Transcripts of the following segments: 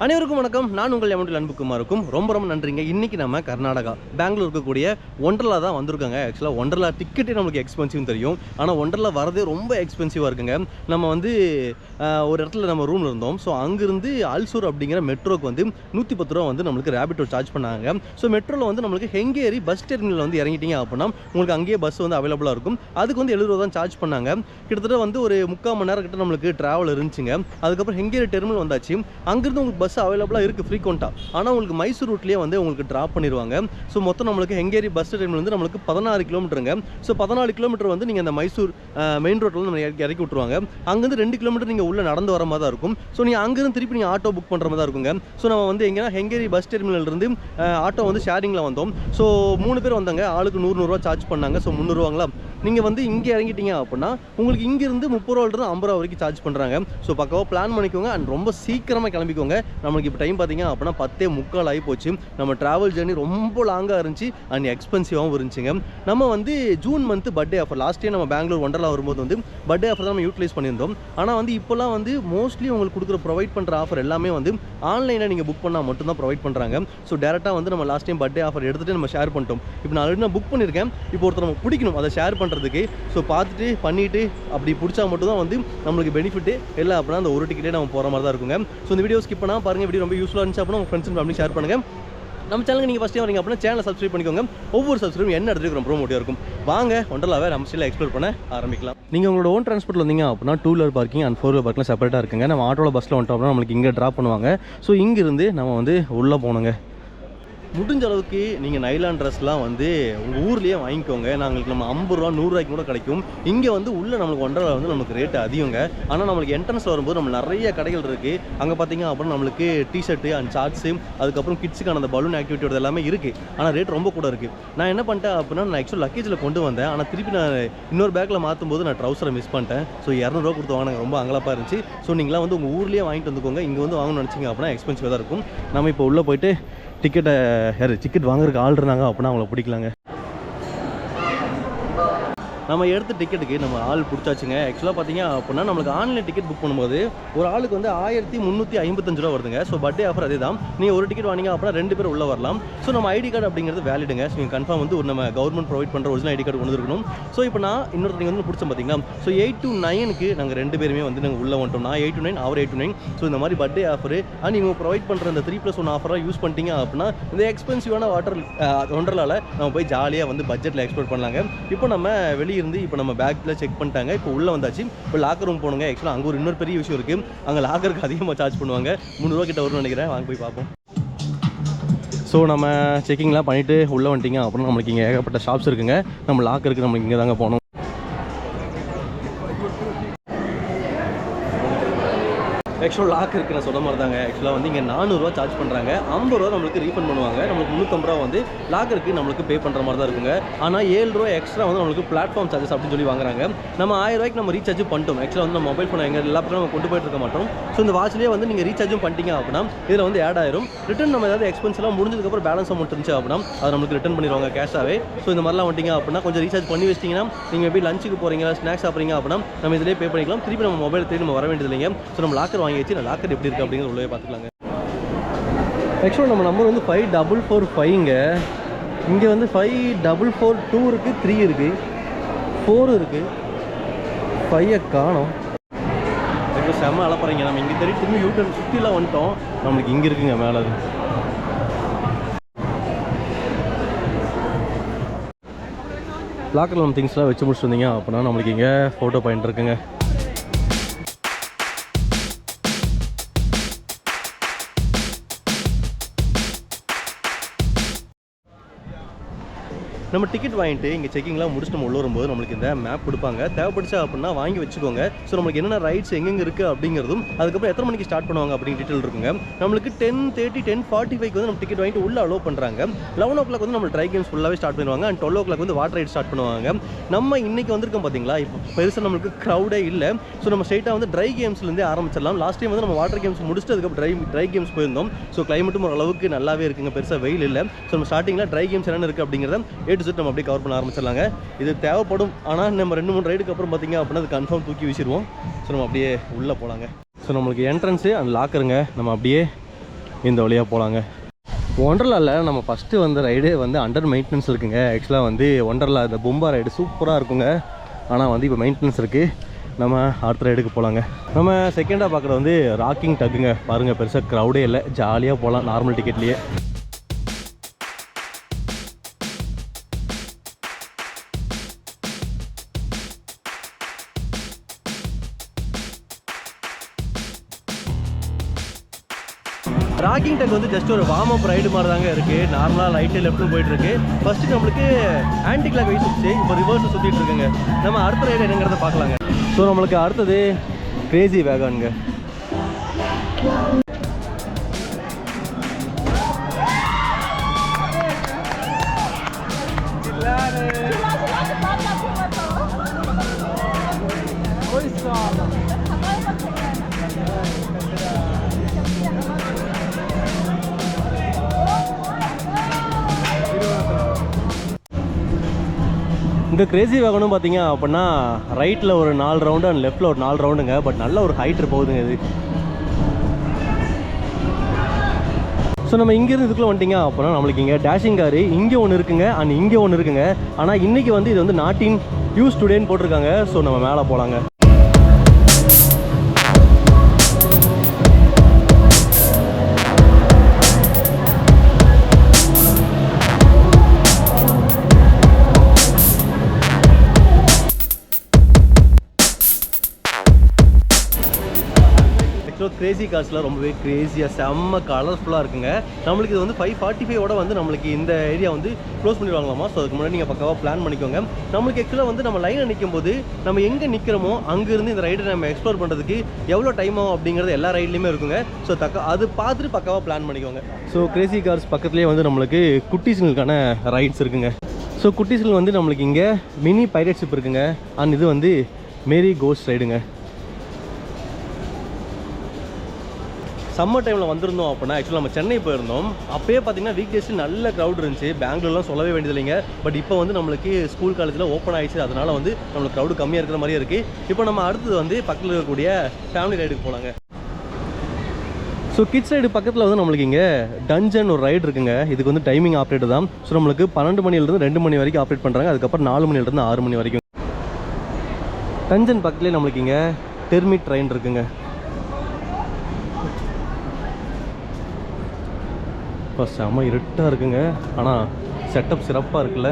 அனைவருக்கும் வணக்கம். நான் உங்கள் எமண்டில் அன்புக்குமாருக்கும் ரொம்ப நன்றிங்க. இன்றைக்கி நம்ம கர்நாடகா பெங்களூர் இருக்கக்கூடிய ஒண்டர்லா தான் வந்திருக்காங்க. ஆக்சுவலாக ஒண்டர்லா டிக்கெட்டே நம்மளுக்கு எக்ஸ்பென்சிவ்னு தெரியும். ஆனால் ஒண்டர்லா வரதே ரொம்ப எக்ஸ்பென்சிவாக இருக்குங்க. நம்ம வந்து ஒரு இடத்துல நம்ம ரூமில் இருந்தோம். ஸோ அங்கேருந்து அல்சூர் அப்படிங்கிற மெட்ரோக்கு வந்து 110 ரூபா வந்து நம்மளுக்கு ரேபிட்டோ சார்ஜ் பண்ணாங்க. ஸோ மெட்ரோவில் வந்து நம்மளுக்கு ஹெங்கேரி பஸ் டெர்மினல் வந்து இறங்கிட்டீங்க அப்படின்னா உங்களுக்கு அங்கேயே பஸ் வந்து அவைலபிளாக இருக்கும். அதுக்கு வந்து 70 ரூபா தான் சார்ஜ் பண்ணாங்க. கிட்டத்தட்ட வந்து ஒரு 3/4 மணி நேரம் கிட்ட நம்மளுக்கு ட்ராவல் இருந்துச்சுங்க. அதுக்கப்புறம் ஹெங்கேரி டெர்மினல் வந்தாச்சு. அங்கேருந்து உங்களுக்கு பஸ் அவைலபிளாக இருக்குது ஃப்ரீக்வெண்ட்டாக. ஆனால் உங்களுக்கு மைசூர் ரூட்லேயே வந்து உங்களுக்கு ட்ராப் பண்ணிடுவாங்க. ஸோ மொத்தம் நம்மளுக்கு ஹெங்கேரி பஸ் டெர்மினல் வந்து நம்மளுக்கு 14 கிலோமீட்டருங்க. ஸோ 14 கிலோமீட்டர் வந்து நீங்கள் அந்த மைசூர் மெயின் ரோட்டில் நம்ம இறக்கி விட்டுருவாங்க. அங்கேருந்து 2 கிலோமீட்டர் நீங்கள் உள்ளே நடந்து வர மாதிரி தான் இருக்கும். ஸோ நீங்கள் அங்கேருந்து திருப்பி நீங்கள் ஆட்டோ புக் பண்ணுற மாதிரி தான் இருக்குங்க. ஸோ நம்ம வந்து எங்கன்னா ஹெங்கேரி பஸ் டெர்மினல்லேருந்து ஆட்டோ வந்து ஷேரிங்கில் வந்தோம். ஸோ 3 பேர் வந்தாங்க. ஆளுக்கு 100 ரூபா சார்ஜ் பண்ணாங்க. ஸோ 300 ரூபாங்களா. நீங்கள் வந்து இங்கே இறங்கிட்டீங்க அப்படின்னா உங்களுக்கு இங்கேருந்து 30 ரூபாயிலிருந்து 50 ரூபா வரைக்கும் சார்ஜ் பண்ணுறாங்க. ஸோ பக்காவாக பிளான் பண்ணிக்கோங்க. அண்ட் ரொம்ப சீக்கிரமாக கிளம்பிக்கோங்க. நம்மளுக்கு இப்போ டைம் பார்த்தீங்க அப்படின்னா 10:45 ஆகி போச்சு. நம்ம ட்ராவல் ஜர்னி ரொம்ப லாங்காக இருந்துச்சு அண்ட் எக்ஸ்பென்சிவாகவும் இருந்துச்சுங்க. நம்ம வந்து June month birthday offer last year நம்ம பெங்களூர் ஒண்டர்லா வரும்போது வந்து பர்த்டே ஆஃபர் தான் நம்ம யூட்டிலைஸ் பண்ணியிருந்தோம். ஆனால் வந்து இப்போலாம் வந்து மோஸ்ட்லி உங்களுக்கு கொடுக்குற ப்ரொவைட் பண்ணுற ஆஃபர் எல்லாமே வந்து ஆன்லைனில் நீங்கள் புக் பண்ணால் மட்டும்தான் ப்ரொவைட் பண்ணுறாங்க. ஸோ டேரெக்டாக வந்து நம்ம லாஸ்ட் டைம் பர்த்டே ஆஃபர் எடுத்துகிட்டு நம்ம ஷேர் பண்ணிட்டோம். இப்போ நான் ஆல்ரெடி புக் பண்ணியிருக்கேன். இப்போ ஒருத்தர் நம்ம பிடிக்கணும் அதை ஷேர் பண்ணுறதுக்கு. ஸோ பார்த்துட்டு பண்ணிவிட்டு அப்படி பிடிச்சா மட்டும் தான் வந்து நம்மளுக்கு பெனிஃபிட்டு. இல்லை அப்படின்னா அந்த ஒரு டிக்கெட்டே நம்ம போகிற மாதிரி தான் இருக்குங்க. ஸோ இந்த வீடியோ ஸ்கிப் பண்ணால் பாருங்கள். வீடியோ ரொம்ப யூஸ்ஃபுல்லாக இருந்துச்சு அப்படின்னா உங்கள் ஃப்ரெண்ட்ஸ் அண்ட் ஃபேமிலி ஷேர் பண்ணுங்கள். நம்ம சேனலுக்கு நீங்கள் ஃபஸ்ட் டைம் வரீங்க அப்படின்னா சேனலை சப்ஸ்கிரைப் பண்ணிக்கோங்க. ஒவ்வொரு சப்ஸ்கிரைபும் என்ன எடுத்துக்கு ரொம்ப மோட்டிவாக இருக்கும். வாங்க ஒண்டர்லாவை நம்ம ஸ்டைலில் எக்ஸ்ப்ளோர் பண்ண ஆரம்பிக்கலாம். நீங்கள் உங்களோட ஓன் ட்ரான்ஸ்போர்ட்டில் வந்தீங்க அப்படின்னா 2 wheeler parking and 4 wheeler parking செப்பரேட்டாக இருக்குங்க. நம்ம ஆட்டோவில் பஸ்ஸில் வந்துட்டோம் அப்படின்னா நம்மளுக்கு இங்கே ட்ராப் பண்ணுவாங்க. ஸோ இங்கேருந்து நம்ம வந்து உள்ளே போகணுங்க. முடிஞ்ச அளவுக்கு நீங்கள் நைலான் ட்ரெஸ்லாம் வந்து உங்கள் ஊர்லேயே வாங்கிக்கோங்க. நாங்களுக்கு நம்ம 50 ரூபா 100 ரூபாய்க்கு கூட கிடைக்கும். இங்கே வந்து உள்ளே நம்மளுக்கு ஒண்டர்லா வந்து நமக்கு ரேட்டு அதிகங்க. ஆனால் நம்மளுக்கு என்ட்ரன்ஸில் வரும்போது நம்ம நிறைய கடைகள் இருக்குது. அங்கே பார்த்தீங்க அப்படின்னா நம்மளுக்கு டிஷர்ட்டு அண்ட் ஷார்ட்ஸு அதுக்கப்புறம் கிட்ஸுக்கான அந்த பலூன் ஆக்டிவிட்டியோட எல்லாமே இருக்குது. ஆனால் ரேட் ரொம்ப கூட இருக்குது. நான் என்ன பண்ணிட்டேன் அப்படின்னா நான் ஆக்சுவல் லக்கேஜில் கொண்டு வந்தேன். ஆனால் திருப்பி நான் இன்னொரு பேக்கில் மாற்றும் போது நான் ட்ரௌசரை மிஸ் பண்ணிட்டேன். ஸோ 200 ரூபா கொடுத்து வாங்கினாங்க. ரொம்ப அங்கலாப்பாக இருந்துச்சு. ஸோ நீங்களாம் வந்து உங்கள் ஊர்லேயே வாங்கிட்டு வந்துக்கோங்க. இங்கே வந்து வாங்கணும்னு நினச்சிங்க அப்படின்னா எக்ஸ்பென்சிவாக தான் இருக்கும். நம்ம இப்போ உள்ளே போயிட்டு டிக்கெட் வாங்குறதுக்கு ஆள் இருந்தாங்க அப்படின்னா அவங்கள பிடிக்கலாங்க. நம்ம எடுத்த டிக்கெட்டுக்கு நம்ம ஆள் பிடிச்சாச்சுங்க. ஆக்சுவலாக பார்த்தீங்க அப்படின்னா நம்மளுக்கு ஆன்லைன் டிக்கெட் புக் பண்ணும்போது ஒரு ஆளுக்கு வந்து 1355 ரூபா வருதுங்க. ஸோ பர்த்டே ஆஃபர் அதே தான். நீங்கள் ஒரு டிக்கெட் வாங்கிங்க அப்படின்னா 2 பேர் உள்ளே வரலாம். ஸோ நம்ம ஐடி கார்டு அப்படிங்கிறது வேலிடுங்க. ஸோ நீங்கள் கன்ஃபார்ம் வந்து ஒரு நம்ம கவர்மெண்ட் ப்ரொவைட் பண்ணுற ஒரிஜினல் ஐடி கார்டு கொண்டு இருக்கணும். ஸோ இப்போ நான் இன்னொருத்தர் வந்து பிடிச்சோம் பார்த்தீங்களா. ஸோ 8 to 9க்கு நாங்கள் 2 பேருமே வந்து நாங்கள் உள்ளே வந்துட்டோம். நான் 8 to 9 அவர் 8 to 9. ஸோ இந்த மாதிரி பர்த்டே ஆஃபர் அண்ட் நீங்கள் ப்ரொவைட் பண்ணுற இந்த 3+1 ஆஃபராக யூஸ் பண்ணிட்டீங்க அப்படின்னா இந்த எக்ஸ்பென்சிவான ஒண்டர்லாவில் நம்ம போய் ஜாலியாக வந்து பட்ஜெட்டில் எக்ஸ்ப்ளோர் பண்ணலாங்க. இப்போ நம்ம வெளியிருந்து இப்போ நம்ம பேக்கில் செக் பண்ணிட்டாங்க. இப்போ உள்ளே வந்தாச்சு. இப்போ லாக்கர் ரூம் போகணுங்க. ஆக்சுவலாக அங்கே ஒரு இன்னொரு பெரிய விஷயம் இருக்குது. அங்கே லாக்கருக்கு அதிகமாக சார்ஜ் பண்ணுவாங்க. 300 ரூபா கிட்ட வரும்னு நினைக்கிறேன். வாங்க போய் பார்ப்போம். ஸோ நம்ம செக்கிங்லாம் பண்ணிவிட்டு உள்ளே வந்துட்டிங்க அப்புறம் நம்மளுக்கு இங்கே ஏகப்பட்ட ஷாப்ஸ் இருக்குங்க. நம்ம லாக்கருக்கு நம்ம இங்கே தாங்க போகணும். ஆக்சுவலாக லாக் இருக்குது நான் சொன்ன மாதிரி தாங்க. ஆக்சுவலாக வந்து இங்கே 400 ரூபா சார்ஜ் பண்ணுறாங்க. 50 ரூபா நம்மளுக்கு ரீஃபண்ட் பண்ணுவாங்க. நம்மளுக்கு 350 ரூபா வந்து லாக்கருக்கு நம்மளுக்கு பே பண்ணுற மாதிரி தான் இருக்குங்க. ஆனால் 7 ரூபா எக்ஸ்ட்ரா வந்து நம்மளுக்கு பிளாட்ஃபார்ம் சார்ஜஸ் அப்படின்னு சொல்லி வாங்குறாங்க. நம்ம 1000 ரூபாய்க்கு நம்ம ரீசார்ஜ் பண்ணிட்டோம். ஆக்சுவலாக வந்து நம்ம மொபைல் ஃபோன் எங்கள் எல்லா பக்கம் நம்ம கொண்டு போயிட்டு இருக்க மாட்டோம். ஸோ இந்த வாட்ச்லேயே வந்து நீங்கள் ரீசார்ஜும் பண்ணிட்டீங்க அப்படின்னா இதில் வந்து ஆட் ஆயிரும். ரிட்டன் நம்ம ஏதாவது எக்ஸ்பென்ஸ்லாம் முடிஞ்சதுக்கப்புறம் பேலன்ஸ் அமௌண்ட் இருந்துச்சு அப்படின்னா அதை நம்மளுக்கு ரிட்டன் பண்ணிடுவாங்க கேஷாகவே. ஸோ இந்த மாதிரிலாம் வந்துட்டிங்க அப்படின்னா கொஞ்சம் ரீசார்ஜ் பண்ணி வச்சிட்டிங்கன்னா நீங்கள் எப்படி லஞ்சுக்கு போகிறீங்க ஸ்நாக்ஸ் சாப்பிட்றீங்க அப்படின்னா நம்ம இதிலே பே பண்ணிக்கலாம். திருப்பி நம்ம மொபைல் தேடி நம்ம வர வேண்டியது இல்லைங்க. ஸோ நம்ம லாக்கர் வாங்கி வச்சு லாக்கர் எப்படி இருக்குது அப்படிங்கிறது உள்ளே பார்த்துக்கலாங்க. ஆக்சுவலாக நம்ம நம்பர் வந்து 5445ங்க. இங்கே வந்து 5442 இருக்குது, 3 இருக்குது, 4 இருக்குது, 5 காணோம். இப்போ செம்ம அழப்பறீங்க. நம்ம இங்கே தெரியும் திரும்பி யூட்டன் சுற்றிலாம் வந்துட்டோம். நம்மளுக்கு இங்கே இருக்குங்க மேலே. அது லாக்கரில் நம்ம திங்ஸ்லாம் வச்சு முடிச்சுட்டு வந்தீங்க அப்படின்னா நம்மளுக்கு இங்கே ஃபோட்டோ பாயிண்ட் இருக்குங்க. நம்ம டிக்கெட் வாங்கிட்டு இங்கே செக்கிங்லாம் முடிச்சுட்டு நம்ம உள்ள வரும்போது நம்மளுக்கு இந்த மேப் கொடுப்பாங்க. தேவைப்படுச்சா அப்படின்னா வாங்கி வச்சுக்கோங்க. ஸோ நம்மளுக்கு என்னென்ன ரைட்ஸ் எங்கெங்கே இருக்குது அப்படிங்கிறதும் அதுக்கப்புறம் எத்தனை மணிக்கு ஸ்டார்ட் பண்ணுவாங்க அப்படிங்கிற டீட்டெயில் இருக்குங்க. நம்மளுக்கு 10:30 10:45 வந்து நம்ம டிக்கெட் வாங்கிட்டு உள்ளே அலோவ் பண்ணுறாங்க. 11 o'clock வந்து நம்ம ட்ரை கேம்ஸ் ஃபுல்லாகவே ஸ்டார்ட் பண்ணுவாங்க. அண்ட் 12 o'clock வந்து வாட்டர் ரைட் ஸ்டார்ட் பண்ணுவாங்க. நம்ம இன்றைக்கி வந்திருக்கோம் பார்த்தீங்களா. இப்போ பெருசாக நம்மளுக்கு க்ரௌடே இல்லை. ஸோ நம்ம ஸ்ட்ரைட்டாக வந்து ட்ரை கேம்ஸ்லேருந்தே ஆரம்பிச்சிடலாம். லாஸ்ட் டைம் வந்து நம்ம வாட்டர் கேம்ஸ் முடிச்சுட்டு அதுக்கப்புறம் ட்ரை கேம்ஸ் போயிருந்தோம். ஸோ கிளைமேட்டும் ஓரளவுக்கு நல்லாவே இருக்குங்க. பெருசாக வெயில் இல்லை. ஸோ நம்ம ஸ்டார்டிங்கில் ட்ரை கேம்ஸ் என்னென்ன இருக்குது அப்படிங்கிறத நம்ம அப்படியே கவர் பண்ண ஆரம்பிச்சிடலாங்க. இது தேவைப்படும். ஆனால் நம்ம 2-3 ரைடுக்கு அப்புறம் பார்த்தீங்க அப்படின்னா அது கன்ஃபார்ம் தூக்கி வீசிடுவோம். ஸோ நம்ம அப்படியே உள்ளே போகலாங்க. ஸோ நம்மளுக்கு என்ட்ரன்ஸு அந்த லாக்கருங்க. நம்ம அப்படியே இந்த வழியாக போகலாங்க. ஒண்டர்லாவில் நம்ம ஃபஸ்ட்டு வந்து ரைடு வந்து அண்டர் மெயின்டெனன்ஸ் இருக்குங்க. ஆக்சுவலாக வந்து ஒண்டர்லா இந்த பொம்பா ரைடு சூப்பராக இருக்குங்க. ஆனால் வந்து இப்போ மெயின்டெனன்ஸ் இருக்குது. நம்ம அடுத்த ரைடுக்கு போகலாங்க. நம்ம செகண்டாக பார்க்குறது வந்து ராக்கிங் டக்குங்க. பாருங்கள், பெருசாக க்ரௌடே இல்லை, ஜாலியாக போகலாம் நார்மல் டிக்கெட்லேயே. ராக்கிங் டக் வந்து ஜஸ்ட் ஒரு வார்ம் அப் ரைடு மாதிரி தாங்க இருக்குது. நார்மலாக ரைட்டு லெஃப்ட்டும் போயிட்டுருக்கு. ஃபஸ்ட்டு நம்மளுக்கு ஆன்டி கிளாக் வைஸ் சுற்றி இப்போ ரிவர்ஸில் சுற்றிட்டு இருக்குங்க. நம்ம அடுத்த ரைடு என்னங்கிறத பார்க்கலாங்க. ஸோ நம்மளுக்கு அடுத்தது கிரேசி வேகானுங்க. இந்த கிரேசி வேகனும் பார்த்தீங்க அப்படின்னா ரைட்டில் ஒரு 4 ரவுண்டு அண்ட் லெஃப்ட்டில் ஒரு 4 ரவுண்டுங்க. பட் நல்ல ஒரு ஹைட்டு போகுதுங்க இது. ஸோ நம்ம இங்கேருந்து இதுக்குள்ளே வந்துட்டிங்க அப்படின்னா நம்மளுக்கு இங்கே டேஷிங் காரு இங்கே ஒன்று இருக்குங்க அண்ட் இங்கே ஒன்று இருக்குங்க. ஆனால் இன்றைக்கி வந்து இது வந்து நாட் இன் யூஸ் டுடேன்னு போட்டிருக்காங்க. ஸோ நம்ம மேலே போகலாங்க. கிரேசி கார்ஸ்லாம் ரொம்பவே கிரேசியாக செம்ம கலர்ஃபுல்லாக இருக்குங்க. நம்மளுக்கு இது வந்து 5:45 வந்து நம்மளுக்கு இந்த ஏரியா வந்து க்ளோஸ் பண்ணிடுவாங்களாமா. ஸோ அதுக்கு முன்னாடி நீங்கள் பக்காவாக பிளான் பண்ணிக்கோங்க. நம்மளுக்கு ஆக்சுவலாக வந்து நம்ம லைனில் நிற்கும் போது நம்ம எங்கே நிற்கிறோமோ அங்கேருந்து இந்த ரைடை நம்ம எக்ஸ்ப்ளோர் பண்ணுறதுக்கு எவ்வளோ டைம் ஆகும் அப்படிங்கிறது எல்லா ரைட்லேயுமே இருக்குங்க. ஸோ அது பார்த்துட்டு பக்காவாக பிளான் பண்ணிக்கோங்க. ஸோ கிரேசி கார்ஸ் பக்கத்துலேயே வந்து நம்மளுக்கு குட்டீஸுங்களுக்கான ரைட்ஸ் இருக்குங்க. ஸோ குட்டீஸுகள் வந்து நம்மளுக்கு இங்கே மினி பைரேட் ஷிப் இருக்குங்க. அண்ட் இது வந்து மேரி கோஸ்ட் ரைடுங்க. சம்மர் டைமில் வந்திருந்தோம் அப்படின்னா ஆக்சுவலாக நம்ம சென்னை போயிருந்தோம். அப்போயே பார்த்தீங்கன்னா வீக் டேஸில் நல்ல க்ரௌட் இருந்துச்சு. பெங்களூர்லாம் சொல்லவே வேண்டியதில்லைங்க. பட் இப்போ வந்து நம்மளுக்கு ஸ்கூல் காலேஜில் ஓப்பன் ஆகிடுச்சு. அதனால் வந்து நம்மளுக்கு க்ரௌடு கம்மியாக இருக்கிற மாதிரியே இருக்குது. இப்போ நம்ம அடுத்தது வந்து பக்கத்தில் இருக்கக்கூடிய ஃபேமிலி ரைடுக்கு போகலாங்க. ஸோ கிட்ஸ் ரைடு பக்கத்தில் வந்து நம்மளுக்கு இங்கே டஞ்சன் ஒரு ரைடு இருக்குங்க. இதுக்கு வந்து டைமிங் ஆப்ரேட் தான். ஸோ நம்மளுக்கு 12 மணிலேருந்து 2 மணி வரைக்கும் ஆப்ரேட் பண்ணுறாங்க. அதுக்கப்புறம் 4 மணிலேருந்து 6 மணி வரைக்கும். டஞ்சன் பக்கத்துலேயே நம்மளுக்கு இங்கே டெர்மிட் ட்ரெயின் இருக்குங்க. இப்போ செம்ம இருட்டாக இருக்குங்க. ஆனால் செட்டப் சிறப்பாக இருக்குல்ல.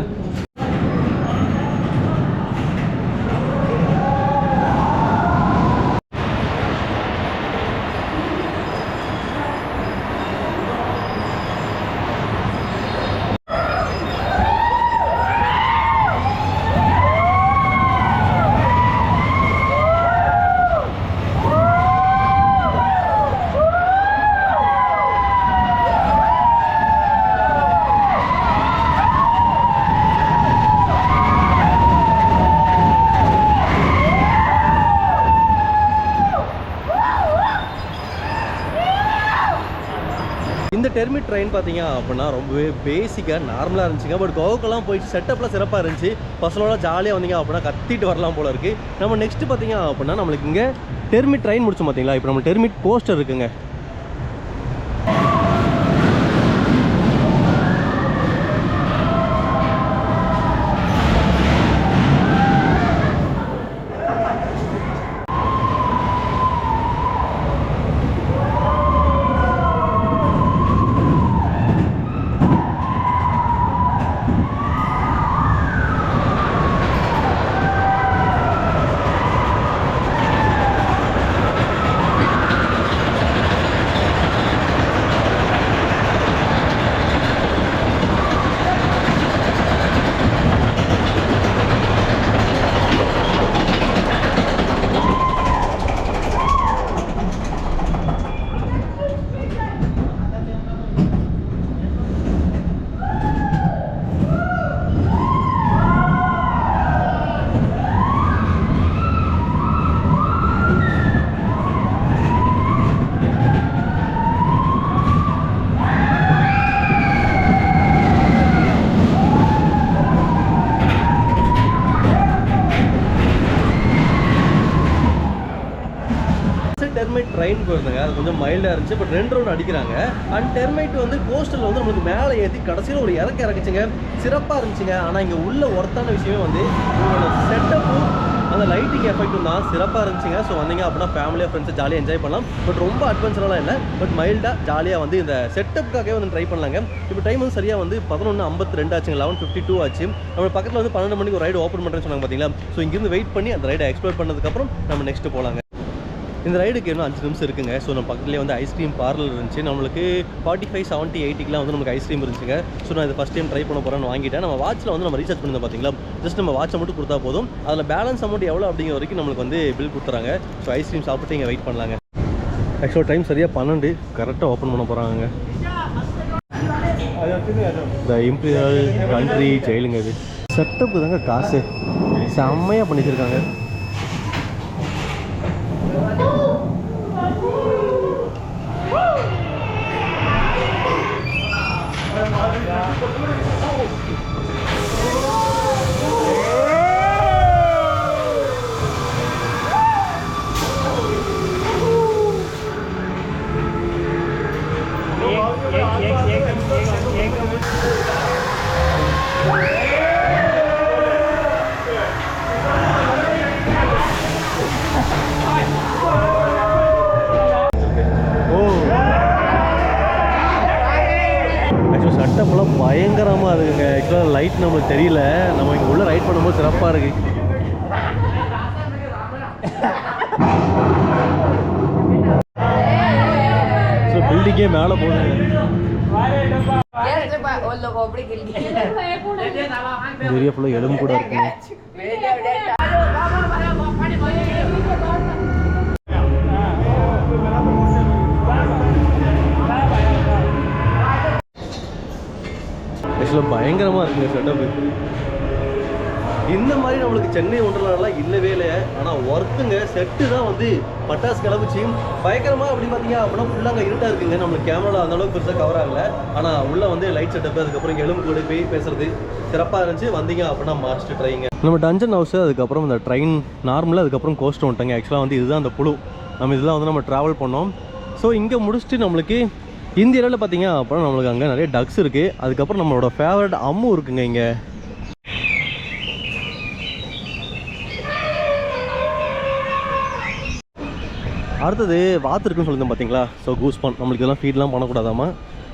இந்த டெர்மிட் ட்ரெயின் பார்த்தீங்க அப்படின்னா ரொம்பவே பேசிக்காக நார்மலாக இருந்துச்சுங்க. பட் கோவுக்கெல்லாம் போயிட்டு செட்டப்லாம் சிறப்பாக இருந்துச்சு. பசங்களோட ஜாலியாக வந்தீங்க அப்படின்னா கத்திட்டு வரலாம் போல இருக்குது. நம்ம நெக்ஸ்ட்டு பார்த்தீங்க அப்படின்னா நம்மளுக்கு இங்கே டெர்மிட் ட்ரெயின் முடிச்சோம் பார்த்தீங்களா. இப்போ நம்ம டெர்மிட் கோஸ்டர் இருக்குங்க. டெர்மிட் ட்ரெயின் போயிருந்தேங்க. அது கொஞ்சம் மைல்டாக இருந்துச்சு. பட் 2 ரவுண்ட் அடிக்கிறாங்க. அண்ட் டெர்மைட் வந்து கோஸ்டல் வந்து நம்மளுக்கு மேலே ஏற்றி கடைசியில் ஒரு இறக்குச்சுங்க. சிறப்பாக இருந்துச்சுங்க. ஆனால் இங்கே உள்ள ஒர்த்தான விஷயமே வந்து உங்களோட செட்டப்பும் அந்த லைட்டிங் எஃபெக்ட்டும் தான் சிறப்பாக இருந்துச்சுங்க. ஸோ வந்தீங்க அப்படின்னா ஃபேமிலியாக ஃப்ரெண்ட்ஸை ஜாலியாக என்ஜாய் பண்ணலாம். பட் ரொம்ப அட்வென்ச்சரெலாம் இல்லை, பட் மைல்டாக ஜாலியாக வந்து இந்த செட்டப்புக்காகவே வந்து ட்ரை பண்ணலாங்க. இப்போ டைம் வந்து சரியாக வந்து 11:52 ஆச்சுங்க, 11:52 ஆச்சு. நம்ம பக்கத்தில் வந்து 12 மணிக்கு ஒரு ரைடு ஓப்பன் பண்ணுறேன்னு சொன்னாங்க பார்த்தீங்களா. ஸோ இங்கேருந்து வெயிட் பண்ணி அந்த ரைடை எக்ஸ்ப்ளோர் பண்ணதுக்கப்புறம் நம்ம நெக்ஸ்ட்டு போகலாங்க. இந்த ரைடுக்கு இன்னும் 5 நிமிஷம் இருக்குங்க. ஸோ நம்ம பக்கத்துலேயே வந்து ஐஸ்கிரீம் பார்லர் இருந்துச்சு. நம்மளுக்கு 45, 70, 80க்குலாம் வந்து நமக்கு ஐஸ்கிரீம் இருந்துச்சுங்க. ஸோ நான் இது ஃபஸ்ட் டைம் ட்ரை பண்ண போகிறேன்னு வாங்கிட்டேன். நம்ம வாட்சில் வந்து நம்ம ரீசார்ஜ் பண்ணியிருந்தோம் பார்த்தீங்களா. ஜஸ்ட் நம்ம வாட்சை மட்டும் கொடுத்தா போதும். அதில் பேலன்ஸ் அமௌண்ட் எவ்வளோ அப்படிங்கிற வரைக்கும் நம்மளுக்கு வந்து பில் கொடுத்துறாங்க. ஸோ ஐஸ்கிரீம் சாப்பிட்டு இங்கே வெயிட் பண்ணலாங்க. ஆக்சுவலாக டைம் சரியாக 12 கரெக்டாக ஓப்பன் பண்ண போகிறாங்க. இந்த இம்பீரியல் கண்ட்ரி ஜெயிலுங்க. இது செட்டப்பு தாங்க காசு செம்மையாக பண்ணி வச்சுருக்காங்க. செட்டப்லாம் பயங்கரமாக இருக்குங்க. ஆக்சுவலாக லைட் நம்மளுக்கு தெரியல. நம்ம இங்கே உள்ள ரைட் பண்ணும்போது சிறப்பாக இருக்கு. ஸோ பில்டிங்கே மேலே போகுது. ஏரியா ஃபுல்லாக எலும்பு கூட இருக்குங்க. ஆக்சுவலாக பயங்கரமாக இருக்குங்க செட்டப்பு. இந்த மாதிரி நம்மளுக்கு சென்னை ஒன்றரெல்லாம் இல்லவே இல்லை. ஆனால் ஒர்க்குங்க செட்டு தான் வந்து பட்டாசு கிளம்பிச்சு பயங்கரமாக. அப்படி பார்த்தீங்க அப்படின்னா ஃபுல்லாக அங்கே இருட்டாக இருக்குங்க. நம்மளுக்கு கேமராவில் அந்தளவுக்கு பெருசாக கவர் ஆகலை. ஆனால் உள்ளே வந்து லைட் செட்டப்பு, அதுக்கப்புறம் எலும்பு கூட போய் பேசுறது சிறப்பாக இருந்துச்சு. வந்தீங்க அப்படின்னா மாஸ்டர் ட்ரைங்க. நம்ம டஞ்சன் ஹவுஸு, அதுக்கப்புறம் இந்த ட்ரெயின் நார்மலாக, அதுக்கப்புறம் கோஸ்ட் வந்துட்டாங்க. ஆக்சுவலாக வந்து இதுதான் அந்த புழு. நம்ம இதெல்லாம் வந்து நம்ம ட்ராவல் பண்ணோம். ஸோ இங்கே முடிச்சுட்டு நம்மளுக்கு இந்த ஏரியாவில் பார்த்தீங்க அப்புறம் நம்மளுக்கு அங்கே நிறைய டக்ஸ் இருக்குது. அதுக்கப்புறம் நம்மளோட ஃபேவரட் அம்மு இருக்குங்க இங்கே. அடுத்தது வாத்து இருக்குன்னு சொல்லியிருந்தேன் பார்த்தீங்களா. ஸோ கூஸ்பான் நம்மளுக்கு இதெல்லாம் ஃபீட்லாம் பண்ணக்கூடாதாமா.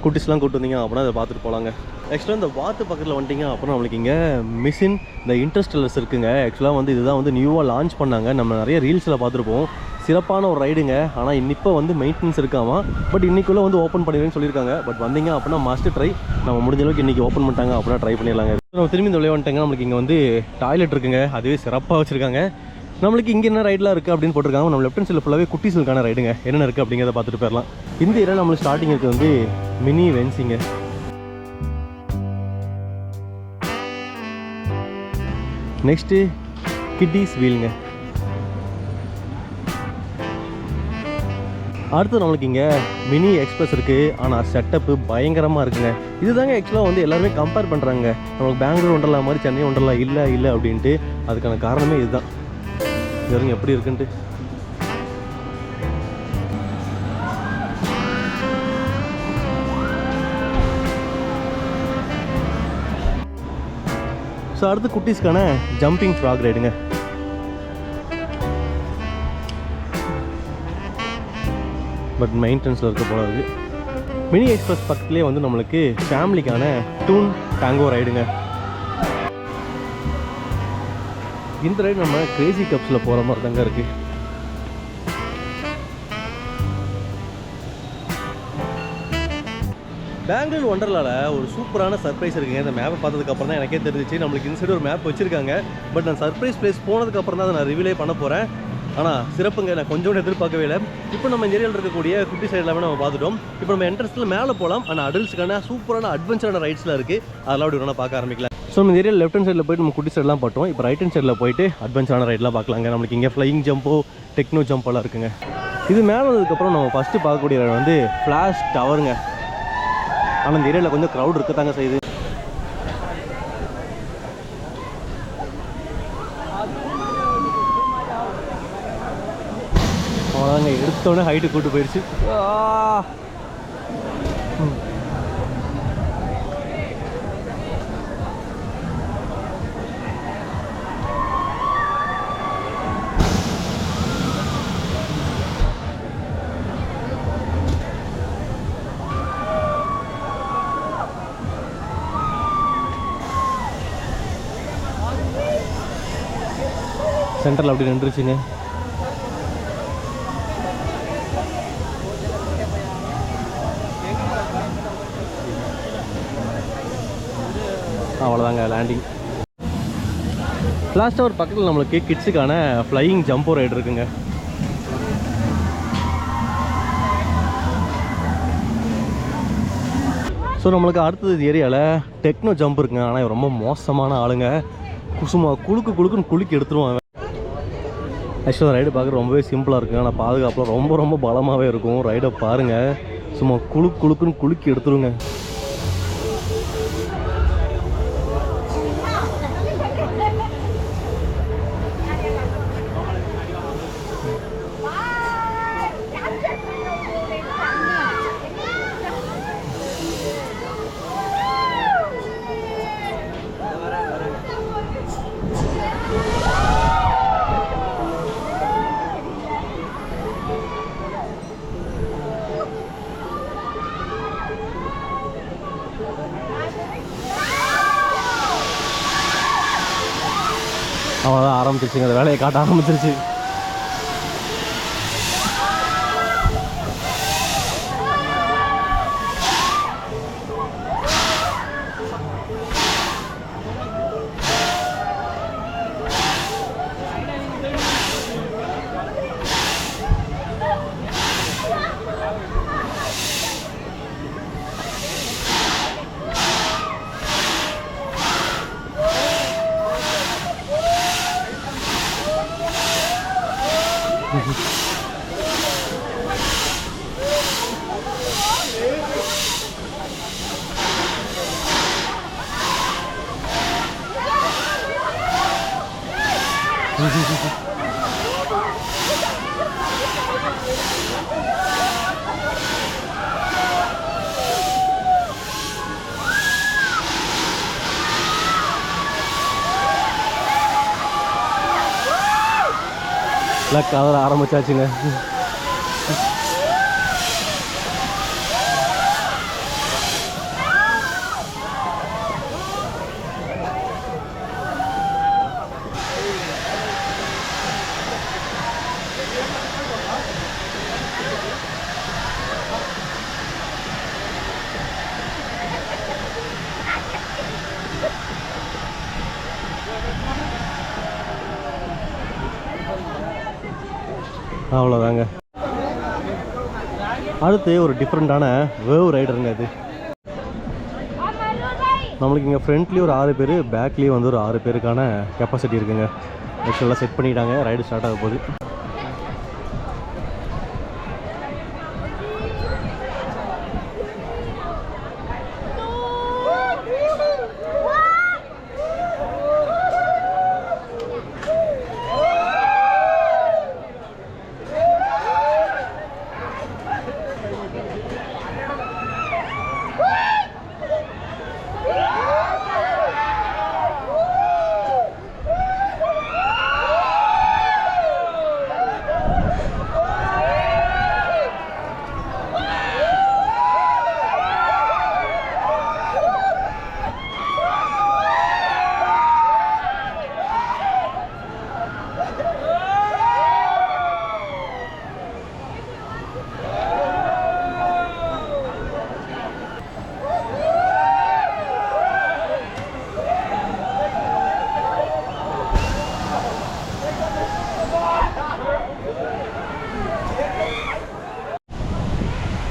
குட்டிஸ்லாம் கூட்டு வந்தீங்க அப்படின்னா அதை பார்த்துட்டு போகலாங்க. ஆக்சுவலாக இந்த வாத்து பக்கத்தில் வந்துட்டிங்க அப்புறம் நம்மளுக்கு இங்கே மிஷின் இந்த இன்டர்ஸ்டெல்லர்ஸ் இருக்குங்க. ஆக்சுவலாக வந்து இதுதான் வந்து நியூவாக லான்ச் பண்ணாங்க. நம்ம நிறைய ரீல்ஸில் பார்த்துருப்போம். சிறப்பான ஒரு ரைடுங்க. ஆனால் இப்போ வந்து மெயின்டெனன்ஸ் இருக்காமா. பட் இன்றைக்குள்ளே வந்து ஓப்பன் பண்ணிடுவேன்னு சொல்லியிருக்காங்க. பட் வந்தீங்க அப்படின்னா மாஸ்டர் ட்ரை. நம்ம முடிஞ்ச அளவுக்கு இன்றைக்கி ஓப்பன் பண்ணிட்டாங்க அப்படின்னா ட்ரை பண்ணிடலாங்க. நம்ம திரும்பி இந்த விளையாண்டுட்டாங்க. நம்மளுக்கு இங்கே வந்து டாய்லெட் இருக்குங்க. அதுவே சிறப்பாக வச்சுருக்காங்க. நம்மளுக்கு இங்கே என்ன ரைடெலாம் இருக்குது அப்படின்னு போட்டிருக்காங்க. நம்ம லெஃப்ட் ஹேண்ட் சைடில் ஃபுல்லாகவே குட்டீஸுக்கான ரைடுங்க. என்னென்ன இருக்குது அப்படிங்கிறத பார்த்துட்டு போயிடலாம். இந்த ஏரியா நம்மளுக்கு ஸ்டார்டிங் இருக்குது வந்து மினி வென்சிங்க. நெக்ஸ்ட்டு கிட்டீஸ் வீலுங்க. அடுத்து நம்மளுக்கு இங்கே மினி எக்ஸ்பிரஸ் இருக்குது. ஆனால் செட்டப்பு பயங்கரமாக இருக்குங்க. இதுதாங்க ஆக்சுவலாக வந்து எல்லாருமே கம்பேர் பண்ணுறாங்க. நம்மளுக்கு பெங்களூர் ஒன்றலா மாதிரி சென்னை ஒன்றலா இல்லை அப்படின்ட்டு. அதுக்கான காரணமே இதுதான். இது எப்படி இருக்குன்ட்டு. ஸோ அடுத்து குட்டீஸ்க்கான ஜம்பிங் ஃப்ராக் ரைடுங்க. பட் மெயின்டெனன்ஸில் இருக்க போல இருக்குது. மினி எக்ஸ்பிரஸ் பக்கத்துலேயே வந்து நம்மளுக்கு ஃபேமிலிக்கான டூன் டேங்கோ ரைடுங்க. இந்த ரைடு நம்ம கிரேசி கப்ஸில் போகிற மாதிரி தாங்க இருக்குது. பெங்களூர் ஒண்டர்லாவில் ஒரு சூப்பரான சர்ப்ரைஸ் இருக்குங்க. இந்த மேப்பை பார்த்ததுக்கப்புறம் தான் எனக்கே தெரிஞ்சிச்சு. நம்மளுக்கு இந்த சைடு ஒரு மேப் வச்சுருக்காங்க. பட் நான் சர்ப்ரைஸ் பிளேஸ் போனதுக்கப்புறம் தான் அதை நான் ரிவீலே பண்ண போகிறேன். ஆனால் சிறப்புங்க, நான் கொஞ்சோடு எதிர்பார்க்கவே இல்லை. இப்போ நம்ம இந்த ஏரியாவில் இருக்கக்கூடிய குட்டி சைடு எல்லாமே நம்ம பார்த்துட்டோம். இப்போ நம்ம என்ட்ரன்ஸில் மேலே போகலாம். ஆனால் அடல்ட்ஸுக்கான சூப்பரான அட்வென்ச்சரான ரைட்ஸ்லாம் இருக்குது. அதெல்லாம் அப்படி ஒன்றா பார்க்க ஆரம்பிக்கலாம். ஸோ இந்த ஏரியா லெஃப்ட் ஹேண்ட் சைடில் போய்ட்டு நம்ம குட்டி சைடெலாம் பார்த்தோம். இப்போ ரைட் ஹேண்ட் சைடில் போய்ட்டு அட்வென்ச்சரான ரைட்லாம் பார்க்கலாங்க. நம்மளுக்கு இங்கே ஃப்ளையிங் ஜம்போ, டெக்னோ ஜம்பெல்லாம் இருக்குங்க. இது மேலே வந்ததுக்கப்புறம் நம்ம ஃபஸ்ட்டு பார்க்கக்கூடிய இடம் வந்து ஃப்ளாஷ் டவருங்க. ஆனால் இந்த ஏரியாவில் கொஞ்சம் க்ரௌட் இருக்கத்தாங்க செய்யுது. அவ்வளோதாங்க, எடுத்து எடுத்தோடனே ஹைட்டு கூட்டு போயிடுச்சு. சென்டரில் அப்படி நின்றுச்சுங்க. அவ்வளோதாங்க லேண்டிங். லாஸ்ட்டாக ஒரு பக்கத்தில் நம்மளுக்கு கிட்ஸுக்கான ஃப்ளையிங் ஜம்போ ரைடு இருக்குங்க. ஸோ நம்மளுக்கு அடுத்தது ஏரியாவில் டெக்னோ ஜம்ப் இருக்குங்க. ஆனால் ரொம்ப மோசமான ஆளுங்க, சும்மா குலுக்குன்னு குலுக்கி எடுத்துருவாங்க. ஆக்சுவலாக ரைடு பார்க்குறது ரொம்பவே சிம்பிளாக இருக்குங்க, ஆனால் பாதுகாப்பில் ரொம்ப ரொம்ப பலமாகவே இருக்கும். ரைடை பாருங்கள், சும்மா குலுக்குன்னு குலுக்கி எடுத்துருங்க. அவ்வளோதான் ஆரம்பிச்சிருச்சுங்க, அந்த வேலையை காட்ட ஆரம்பிச்சிருச்சு. கதற ஆரம்பிச்சாச்சுங்க. அவ்வளோதாங்க. அடுத்து ஒரு டிஃப்ரெண்ட்டான வேவ் ரைடருங்க. அது நம்மளுக்கு இங்கே ஃப்ரண்ட்லேயும் ஒரு 6 பேர், பேக்லேயும் வந்து ஒரு 6 பேருக்கான கெப்பாசிட்டி இருக்குங்க. ஆக்சுவலாக செட் பண்ணிட்டாங்க, ரைடு ஸ்டார்ட் ஆக போகுது.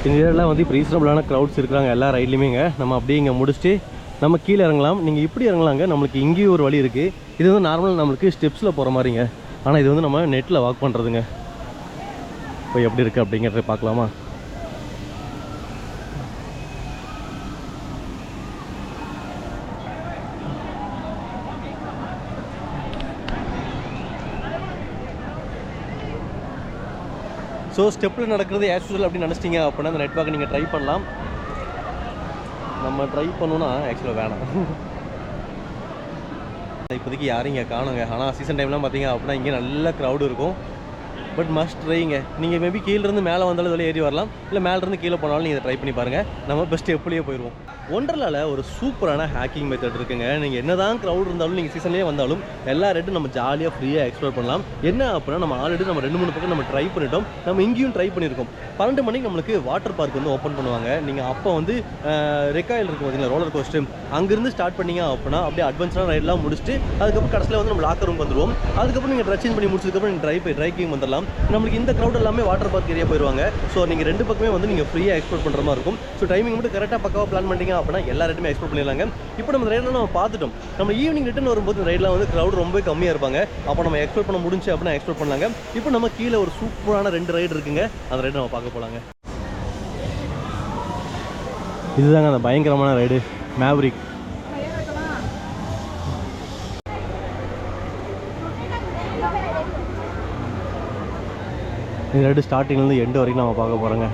இந்த ஏரியாவில் வந்து இப்போ ரீசனபிளான க்ரௌட்ஸ் இருக்கிறாங்க எல்லா ரைட்லையுமேங்க. நம்ம அப்படியே இங்கே முடிச்சுட்டு நம்ம கீழே இறங்கலாம். நீங்கள் இப்படி இறங்கலாங்க, நம்மளுக்கு இங்கேயும் ஒரு வழி இருக்குது. இது வந்து நார்மலாக நம்மளுக்கு ஸ்டெப்ஸில் போகிற மாதிரிங்க, ஆனால் இது வந்து நம்ம நெட்டில் வாக் பண்ணுறதுங்க. இப்போ எப்படி இருக்குது அப்படிங்கிறத பார்க்கலாமா? ஸோ ஸ்டெப்பில் நடக்கிறது ஆஸ் யூசுவல் அப்படின்னு நினச்சிட்டிங்க அப்படின்னா அந்த நெட்வொர்க்கை நீங்கள் ட்ரை பண்ணலாம். நம்ம ட்ரை பண்ணணும்னா ஆக்சுவலாக வேணாம். இப்போதைக்கு யாரும் இங்கே காணுங்க. ஆனால் சீசன் டைம்லாம் பார்த்தீங்க அப்படின்னா இங்கே நல்ல க்ரௌடு இருக்கும். பட் மஸ்ட் ட்ரைங்க. நீங்கள் மேபி கீழேருந்து மேலே வந்தாலும் இதில் ஏறி வரலாம், இல்லை மேலேருந்து கீழே போனாலும் நீங்கள் இதை ட்ரை பண்ணி பாருங்கள். நம்ம பெஸ்ட் எப்படியே போயிடுவோம். ஒண்டர்லாவில் ஒரு சூப்பரான ஹேக்கிங் மெத்தட் இருக்குங்க. நீங்கள் என்ன தான் க்ரௌட் இருந்தாலும் நீங்கள் சீசன்லேயே வந்தாலும் எல்லா ரேட்டும் நம்ம ஜாலியாக ஃப்ரீயாக எக்ஸ்ப்ளோர் பண்ணலாம். என்ன அப்படின்னா நம்ம ஆல்ரெடி நம்ம 2-3 பக்கம் நம்ம ட்ரை பண்ணிட்டோம். நம்ம இங்கேயும் ட்ரை பண்ணியிருக்கோம். 12 மணிக்கு நம்மளுக்கு வாட்டர் பார்க் வந்து ஓப்பன் பண்ணுவாங்க. நீங்கள் அப்போ வந்து ரெக்காயில் இருக்கும் பார்த்தீங்களா, ரோலர் கோஸ்டர், அங்கேருந்து ஸ்டார்ட் பண்ணிங்க அப்படின்னா அப்படியே அட்வென்ச்சராக ரைடெலாம் முடிச்சுட்டு அதுக்கப்புறம் கடைசியில் வந்து நம்ம லாக்கர் ரூம் வந்துடுவோம். அதுக்கப்புறம் நீங்கள் ட்ரெஸ்ஸிங் பண்ணி முடிச்சதுக்கப்புறம் நீங்கள் ட்ரைக்கிங் வந்துடலாம். நம்மளுக்கு இந்த க்ரௌட் எல்லாமே வாட்டர் பார்க் ஏரியா போயிடுவாங்க. ஸோ நீங்கள் 2 பக்கமே வந்து நீங்கள் ஃப்ரீயாக எக்ஸ்ப்ளோர் பண்ணுற மாதிரி இருக்கும். ஸோ டைமிங் மட்டும் கரெக்டாக பக்காவாக பிளான் பண்ணிட்டீங்க அப்படின்னா எல்லா ரேட்டுமே எக்ஸ்ப்ளோர் பண்ணிடலாங்க. இப்போ நம்ம ரைடெலாம் நம்ம பார்த்துட்டோம். நம்ம ஈவினிங் ரிட்டன் வரும்போது ரைடெலாம் வந்து க்ரௌட் ரொம்ப கம்மியாக இருப்பாங்க. அப்போ நம்ம எக்ஸ்ப்ளோர் பண்ண முடிஞ்சு அப்படின்னா எக்ஸ்ப்ளோர் பண்ணலாங்க. இப்போ நம்ம கீழே ஒரு சூப்பரான 2 ரைடு இருக்குங்க. அந்த ரைடு நம்ம பார்க்க போகலாங்க. இதுதாங்க அந்த பயங்கரமான ரைடு, மேவரிக். இந்த ரைடு ஸ்டார்டிங்லேருந்து எண்டு வரைக்கும் நம்ம பார்க்க போகிறோங்க.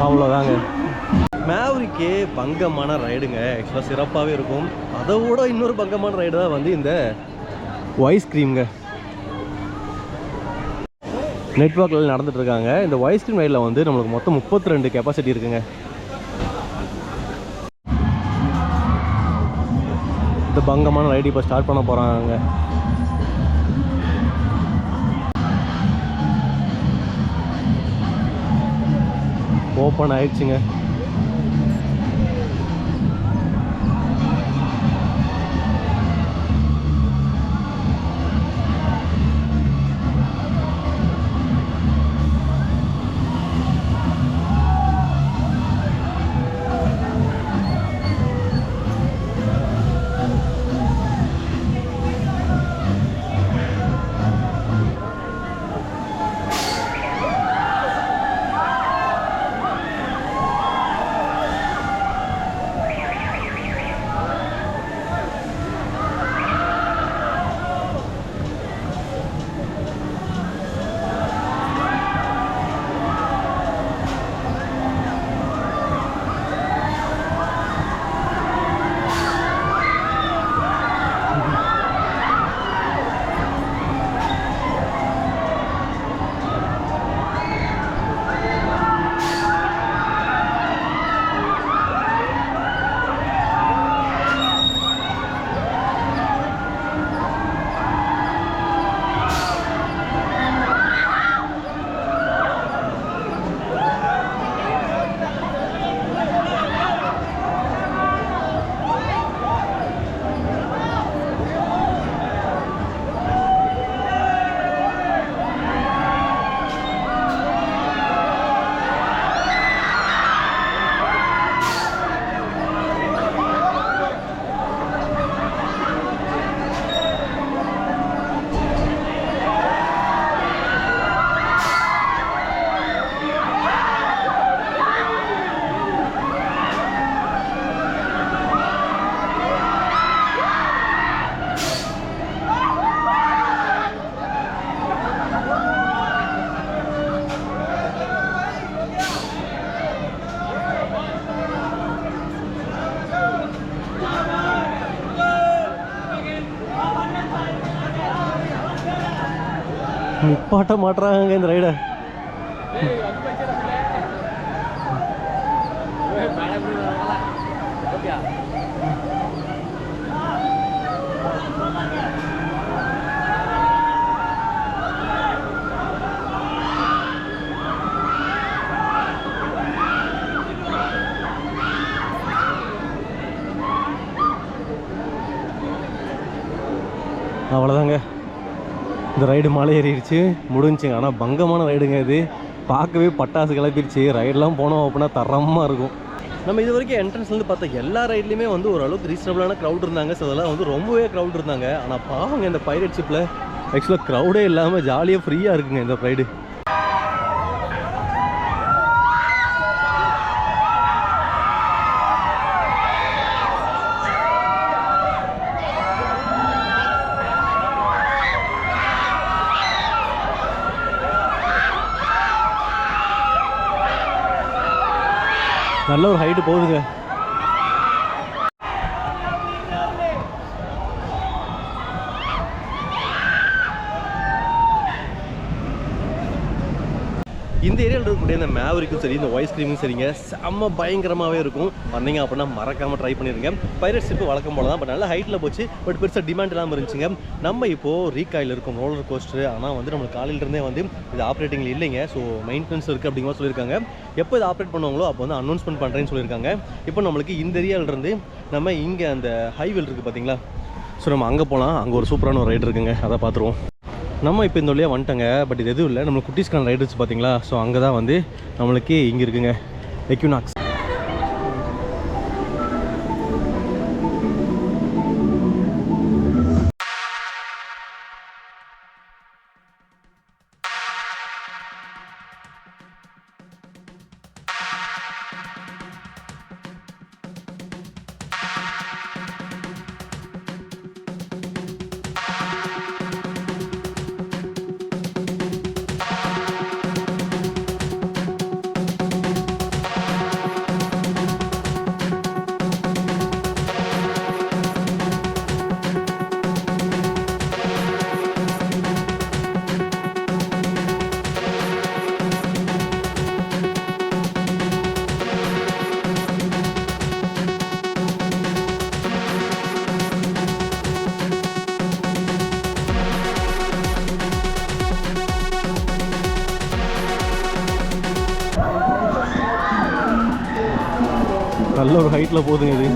அவ்வளோதாங்க. மேவரிக்கே பங்கமான ரைடுங்க. ஆக்சுவலாக சிறப்பாகவே இருக்கும். அதை விட இன்னொரு பங்கமான ரைடு தான் வந்து இந்த ஐஸ்கிரீம்ங்க. நெட்வொர்க்கில் நடந்துகிட்ருக்காங்க. இந்த ஐஸ்கிரீம் ரைடில் வந்து நம்மளுக்கு மொத்தம் 32 கெப்பாசிட்டி இருக்குங்க. இந்த பங்கமான ரைடு இப்போ ஸ்டார்ட் பண்ண போகிறாங்க. ஓப்பன் ஆயிடுச்சுங்க. நிப்பாட்ட மாட்டுறாங்க இந்த ரைடை. அவ்வளோதாங்க, இந்த ரைடு மலை ஏறிடுச்சு, முடிஞ்சுங்க. ஆனால் பங்கமான ரைடுங்க இது, பார்க்கவே பட்டாசு கிளப்பிடுச்சு. ரைடெலாம் போனோம் அப்படின்னா தரமாக இருக்கும். நம்ம இது வரைக்கும் என்ட்ரன்ஸ்லேருந்து பார்த்தா எல்லா ரைட்லேயுமே வந்து ஓரளவுக்கு ரீசனபிளான க்ரௌட் இருந்தாங்க. ஸோ அதெல்லாம் வந்து ரொம்பவே க்ரௌட் இருந்தாங்க. ஆனால் பாவங்க இந்த பைரட் ஷிப்பில் ஆக்சுவலாக க்ரௌடே இல்லாமல் ஜாலியாக ஃப்ரீயாக இருக்குங்க இந்த ரைடு. நல்ல ஒரு ஹைட்டு போகுதுங்க. இந்த ஏரியாவில் இருக்கக்கூடிய இந்த மேவரிக்கும் சரி, இந்த ஐஸ்கிரீமும் சரிங்க, செம்ம பயங்கரமாகவே இருக்கும். வந்தீங்க அப்படின்னா மறக்காமல் ட்ரை பண்ணிடுங்க. பைரட் ஷிப்பு வழக்கம் போல தான், பட் நல்ல ஹைட்டில் போச்சு. பட் பெருசாக டிமாண்ட் இல்லாமல் இருந்துச்சுங்க. நம்ம இப்போது ரீகாயில் இருக்கும் ரோலர் கோஸ்டர். ஆனால் வந்து நம்மளுக்கு காலையிலேருந்தே வந்து இது ஆப்ரேட்டிங்கில் இல்லைங்க. ஸோ மெயின்டெனன்ஸ் இருக்குது அப்படிங்கிற சொல்லியிருக்காங்க. எப்போ இது ஆப்ரேட் பண்ணுவாங்களோ அப்போ வந்து அனௌன்ஸ்மெண்ட் பண்ணுறேன்னு சொல்லியிருக்காங்க. இப்போ நம்மளுக்கு இந்த ஏரியாவிலேருந்து நம்ம இங்கே அந்த ஹைவேல் இருக்குது பார்த்தீங்களா, ஸோ நம்ம அங்கே போகலாம். அங்கே ஒரு சூப்பரான ஒரு ரைடு இருக்குங்க, அதை பார்த்துருவோம். நம்ம இப்போ இந்த வழியாக வந்துட்டோங்க. பட் இது எதுவும் இல்லை, நம்மளுக்கு குட்டீஸ்க்கான ரைடு வச்சு பார்த்தீங்களா. ஸோ அங்கே தான் வந்து நம்மளுக்கு இங்கே இருக்குங்க எக்யூனாக்ஸ். நல்ல ஒரு ஹைட்டில் போகுதுங்க இது.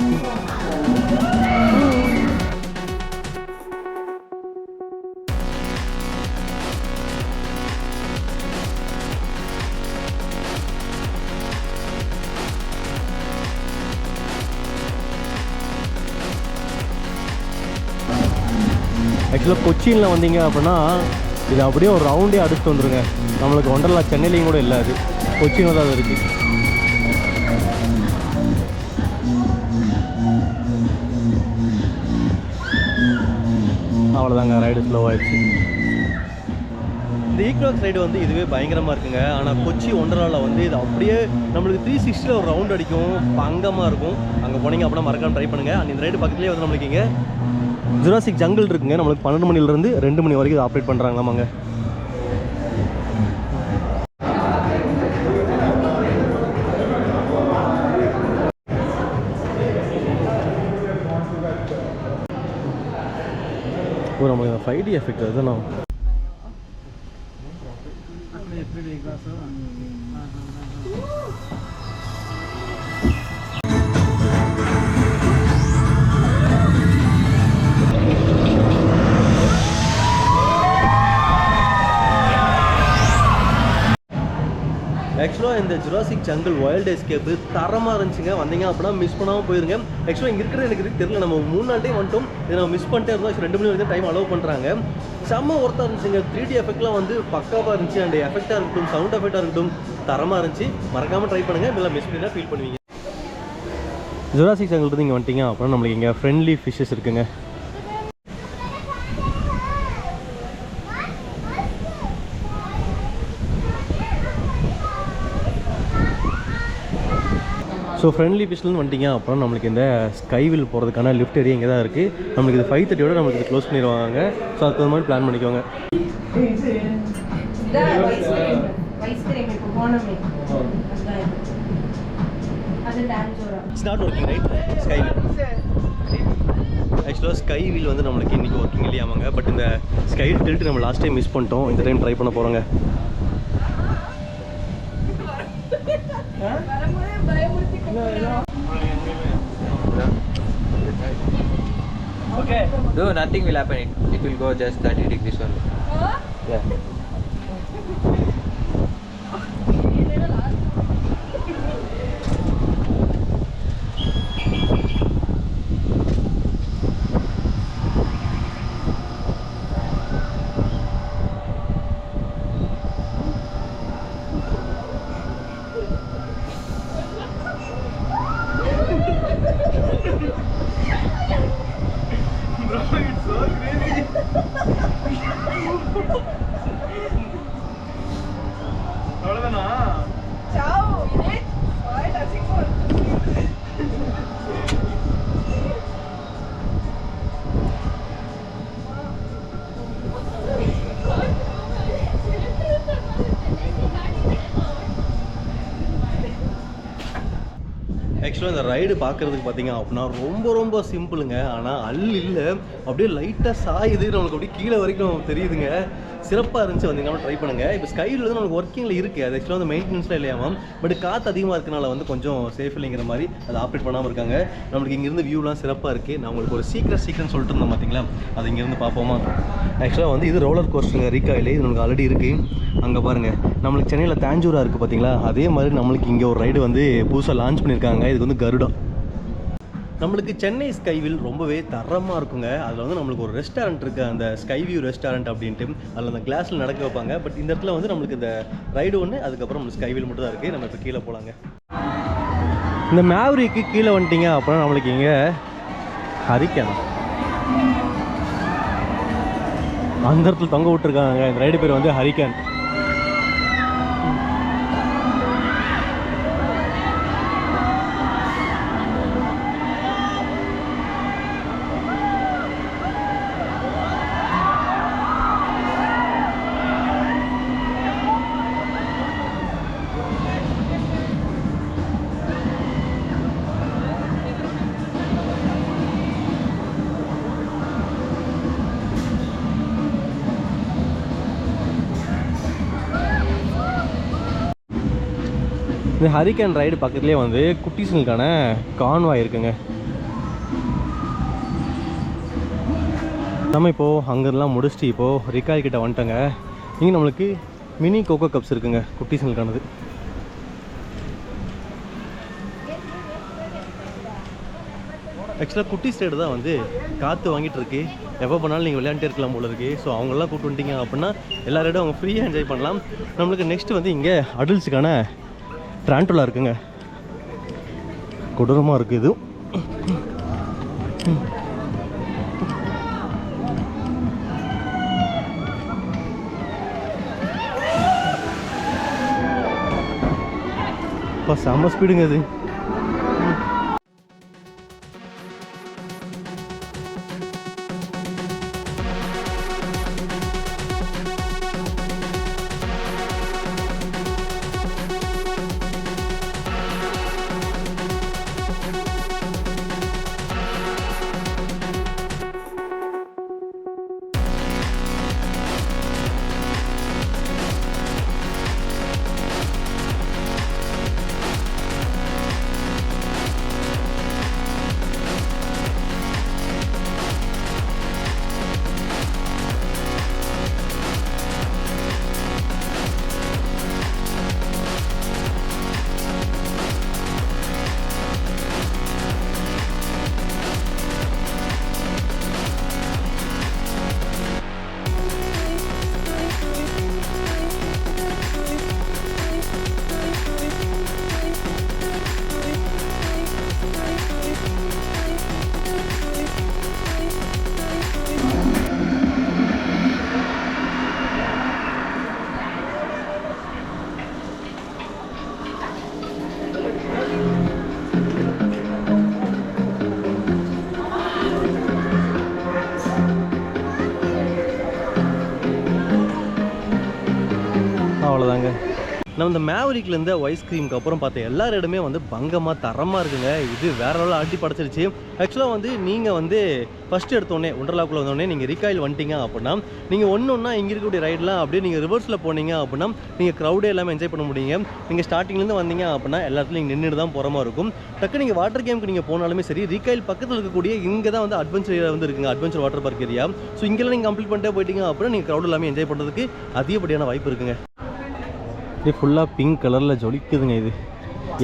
ஆக்சுவலாக கொச்சினில் வந்தீங்க அப்படின்னா இது அப்படியே ஒரு ரவுண்டே அடிச்சுட்டு வந்துருங்க. நம்மளுக்கு ஒண்டர்லா சென்னையிலையும் கூட இல்லை, அது கொச்சினில் தான் அது இருக்குது. அவ்வளோதாங்க, ரைடு ஸ்லோ ஆகிடுச்சு. இந்த ஈக்வாக்ஸ் ரைடு வந்து இதுவே பயங்கரமாக இருக்குங்க. ஆனால் கொச்சி ஒண்டர்லாவில் வந்து இது அப்படியே நம்மளுக்கு 360 ஒரு ரவுண்ட் அடிக்கும், பங்கமாக இருக்கும். அங்கே போனீங்க அப்படின்னா மறக்காமல் ட்ரை பண்ணுங்கள். அந்த இந்த ரைடு பக்கத்துலேயே வந்து நம்மளுக்கு இங்கே ஜுராசிக் ஜங்கிள் இருக்குங்க. நம்மளுக்கு 12 மணிலேருந்து 2 மணி வரைக்கும் ஆப்ரேட் பண்ணுறாங்களாமாங்க. இப்போ நம்மளுக்கு 5D எஃபெக்ட் அதுதான். ஆக்சுவலாக இந்த ஜுராசிக் ஜங்கிள் வைல்டு எஸ்கேப்பு தரமாக இருந்துச்சுங்க. வந்தீங்க அப்படின்னா மிஸ் பண்ணாமல் போயிருங்க. ஆக்சுவலாக இங்கே இருக்கிறது எனக்கு தெரியல, நம்ம 3 நாள் டைம் வந்துட்டோம். இதை நம்ம மிஸ் பண்ணிட்டே இருந்தோம். 2 மணி வரைக்கும் டைம் அலோவ் பண்ணுறாங்க. செம்ம ஒர்த்தாக இருந்துச்சுங்க. 3D எஃபெக்ட்லாம் வந்து பக்காவாக இருந்துச்சு. அண்ட் எஃபெக்டாக இருக்கட்டும், சவுண்ட் எஃபெக்டாக இருக்கட்டும், தரமாக இருந்துச்சு. மறக்காமல் ட்ரை பண்ணுங்கள். இல்லை மிஸ் பண்ணினா ஃபீல் பண்ணுவீங்க. ஜுராசிக் ஜங்கிள் இருந்து இங்கே வந்துட்டீங்க அப்புறம் நம்மளுக்கு இங்கே ஃப்ரெண்ட்லி ஃபிஷ்ஷஸ் இருக்குங்க. ஸோ ஃப்ரெண்ட்லி ஃபிஷ்லேருந்து வந்துட்டிங்க அப்புறம் நம்மளுக்கு இந்த ஸ்கைவில் போகிறதுக்கான லிஃப்ட் ஏரியா இங்கே தான் இருக்குது. நம்மளுக்கு இது 5:30 நம்மளுக்கு இது க்ளோஸ் பண்ணிடுவாங்க. ஸோ அதுக்கு மாதிரி பிளான் பண்ணிக்கோங்க. இதான் வைஸ் கிரீம் இப்போ போனமே அதான் இது. அது டான்ஜோரா. It's not working right sky ஆக்சுவலாக ஸ்கை வீல் வந்து நம்மளுக்கு இன்றைக்கி ஒர்க்கிங் இல்லையாமாங்க. பட் இந்த ஸ்கை டில்ட் நம்ம லாஸ்ட் டைம் மிஸ் பண்ணிட்டோம். இந்த டைம் ட்ரை பண்ண போகிறோங்க. Okay. No, nothing will happen. It will go just 30 degrees only. Yeah. ஆக்சுவலாக இந்த ரைடு பார்க்குறதுக்கு பார்த்தீங்க அப்படின்னா ரொம்ப ரொம்ப சிம்பிளுங்க. ஆனால் இல்லை அப்படியே லைட்டாக சாயுது, நம்மளுக்கு அப்படியே கீழே வரைக்கும் தெரியுதுங்க. சிறப்பாக இருந்துச்சு, வந்தீங்கன்னா ட்ரை பண்ணுங்கள். இப்போ ஸ்கைவில் வந்து நம்மளுக்கு ஒர்க்கிங்கில் இருக்குது. அது ஆக்சுவலாக வந்து மெயின்டெனன்ஸில் இல்லையாமல், பட் காற்று அதிகமாக இருக்கனால வந்து கொஞ்சம் சேஃப் இல்லைங்கிற மாதிரி அதை ஆப்ரேட் பண்ணாமல் இருக்காங்க. நம்மளுக்கு இங்கேருந்து வியூலாம் சிறப்பாக இருக்குது. நான் உங்களுக்கு ஒரு சீக்கிரம் சொல்லிட்டு இருந்தேன் பார்த்தீங்களா, அது இங்கேருந்து பார்ப்போமா. ஆக்சுவலாக வந்து இது ரோலர் கோஸ்டருங்க ரீகாயில். இது நம்மளுக்கு ஆல்ரெடி இருக்குது. அங்கே பாருங்கள், நம்மளுக்கு சென்னையில் தாஞ்சூரா இருக்குது பார்த்தீங்களா, அதே மாதிரி நம்மளுக்கு இங்கே ஒரு ரைடு வந்து புதுசாக லான்ச் பண்ணியிருக்காங்க. இதுக்கு வந்து கருடா. நம்மளுக்கு சென்னை ஸ்கைவில் ரொம்பவே தரமாக இருக்குங்க. அதில் வந்து நம்மளுக்கு ஒரு ரெஸ்டாரண்ட் இருக்குது, அந்த ஸ்கை வியூ ரெஸ்டாரண்ட் அப்படின்ட்டு. அதில் அந்த கிளாஸில் நடக்க வைப்பாங்க. பட் இந்த இடத்துல வந்து நம்மளுக்கு இந்த ரைடு ஒன்று, அதுக்கப்புறம் நம்மளுக்கு ஸ்கைவில் மட்டும் தான் இருக்குது. நம்ம இப்போ கீழே போகலாங்க. இந்த மேவரிக்கு கீழே வந்துட்டீங்க அப்புறம் நம்மளுக்கு இங்கே ஹரிக்கேன் அந்த இடத்துல தொங்க விட்டுருக்காங்க. இந்த ரைடு பேர் வந்து ஹரிக்கேன். இந்த ஹரிக்கேன் ரைடு பக்கத்துலேயே வந்து குட்டீஸுங்களுக்கான கான்வாய் இருக்குங்க. நம்ம இப்போது அங்கெல்லாம் முடிச்சுட்டு இப்போது ரிகாய் கிட்ட வந்துட்டோங்க. இங்கே நம்மளுக்கு மினி கோகோ கப்ஸ் இருக்குங்க குட்டீஸுங்களுக்கானது. ஆக்சுவலாக குட்டி ஸ்டேடு தான் வந்து காற்று வாங்கிட்டு இருக்கு. எப்போ பண்ணாலும் நீங்கள் விளையாண்டே இருக்கலாம் போல இருக்குது. ஸோ அவங்கெல்லாம் கூப்பிட்டு வந்துட்டீங்க அப்படின்னா எல்லா ரைடும் அவங்க ஃப்ரீயாக என்ஜாய் பண்ணலாம். நம்மளுக்கு நெக்ஸ்ட்டு வந்து இங்கே அடல்ட்ஸுக்கான ட்ராண்டோலா இருக்குங்க. கொடூரமாக இருக்குது இது. இப்போ செம்ம ஸ்பீடுங்க அது. நம்ம இந்த மேவரிக்லேருந்து ஐஸ்கிரீமுக்கு அப்புறம் பார்த்த எல்லா இடமே வந்து பங்கமாக தரமாக இருக்குங்க. இது வேற லெவலில் ஆட்டி படைச்சிருச்சு. ஆக்சுவலாக வந்து நீங்கள் வந்து ஃபஸ்ட்டு எடுத்தோடனே ஒண்டர்லாக்குள்ளே வந்தோடனே நீங்கள் ரீகாயில் வந்துட்டீங்க அப்படின்னா நீங்கள் ஒன்றா இங்கே இருக்கக்கூடிய ரைடெலாம் அப்படியே நீங்கள் ரிவர்ஸில் போனீங்க அப்படின்னா நீங்கள் க்ரௌடே எல்லாமே என்ஜாய் பண்ண முடியுங்க. நீங்கள் ஸ்டார்டிங்லேருந்து வந்தீங்க அப்படின்னா எல்லா இடத்துலையும் நீங்கள் நின்றுட்டு தான் போகிற மாதிரி இருக்கும். டக்கு நீங்கள் வாட்டர் கேமுக்கு நீங்கள் போனாலுமே சரி, ரீகாயில் பக்கத்தில் இருக்கக்கூடிய இங்கே தான் வந்து அட்வென்ச்சர் ஏரியா வந்து இருக்குங்க, adventure water park area. So இங்கெல்லாம் நீங்கள் கம்ப்ளீட் பண்ணிட்டே போயிட்டீங்க அப்படின்னா நீங்கள் க்ரௌட் எல்லாமே என்ஜாய் பண்ணுறதுக்கு அதிகப்படியான வாய்ப்பு இருக்குங்க. இது ஃபுல்லாக பிங்க் கலரில் ஜொலிக்குதுங்க. இது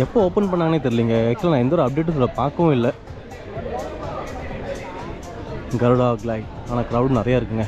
எப்போ ஓப்பன் பண்ணாங்கன்னே தெரியலைங்க. ஆக்சுவலாக நான் எந்த ஒரு அப்டேட்டும் இதில் பார்க்கவும் இல்லை. கருடா கிளைட், ஆனால் க்ரௌட் நிறையா இருக்குங்க.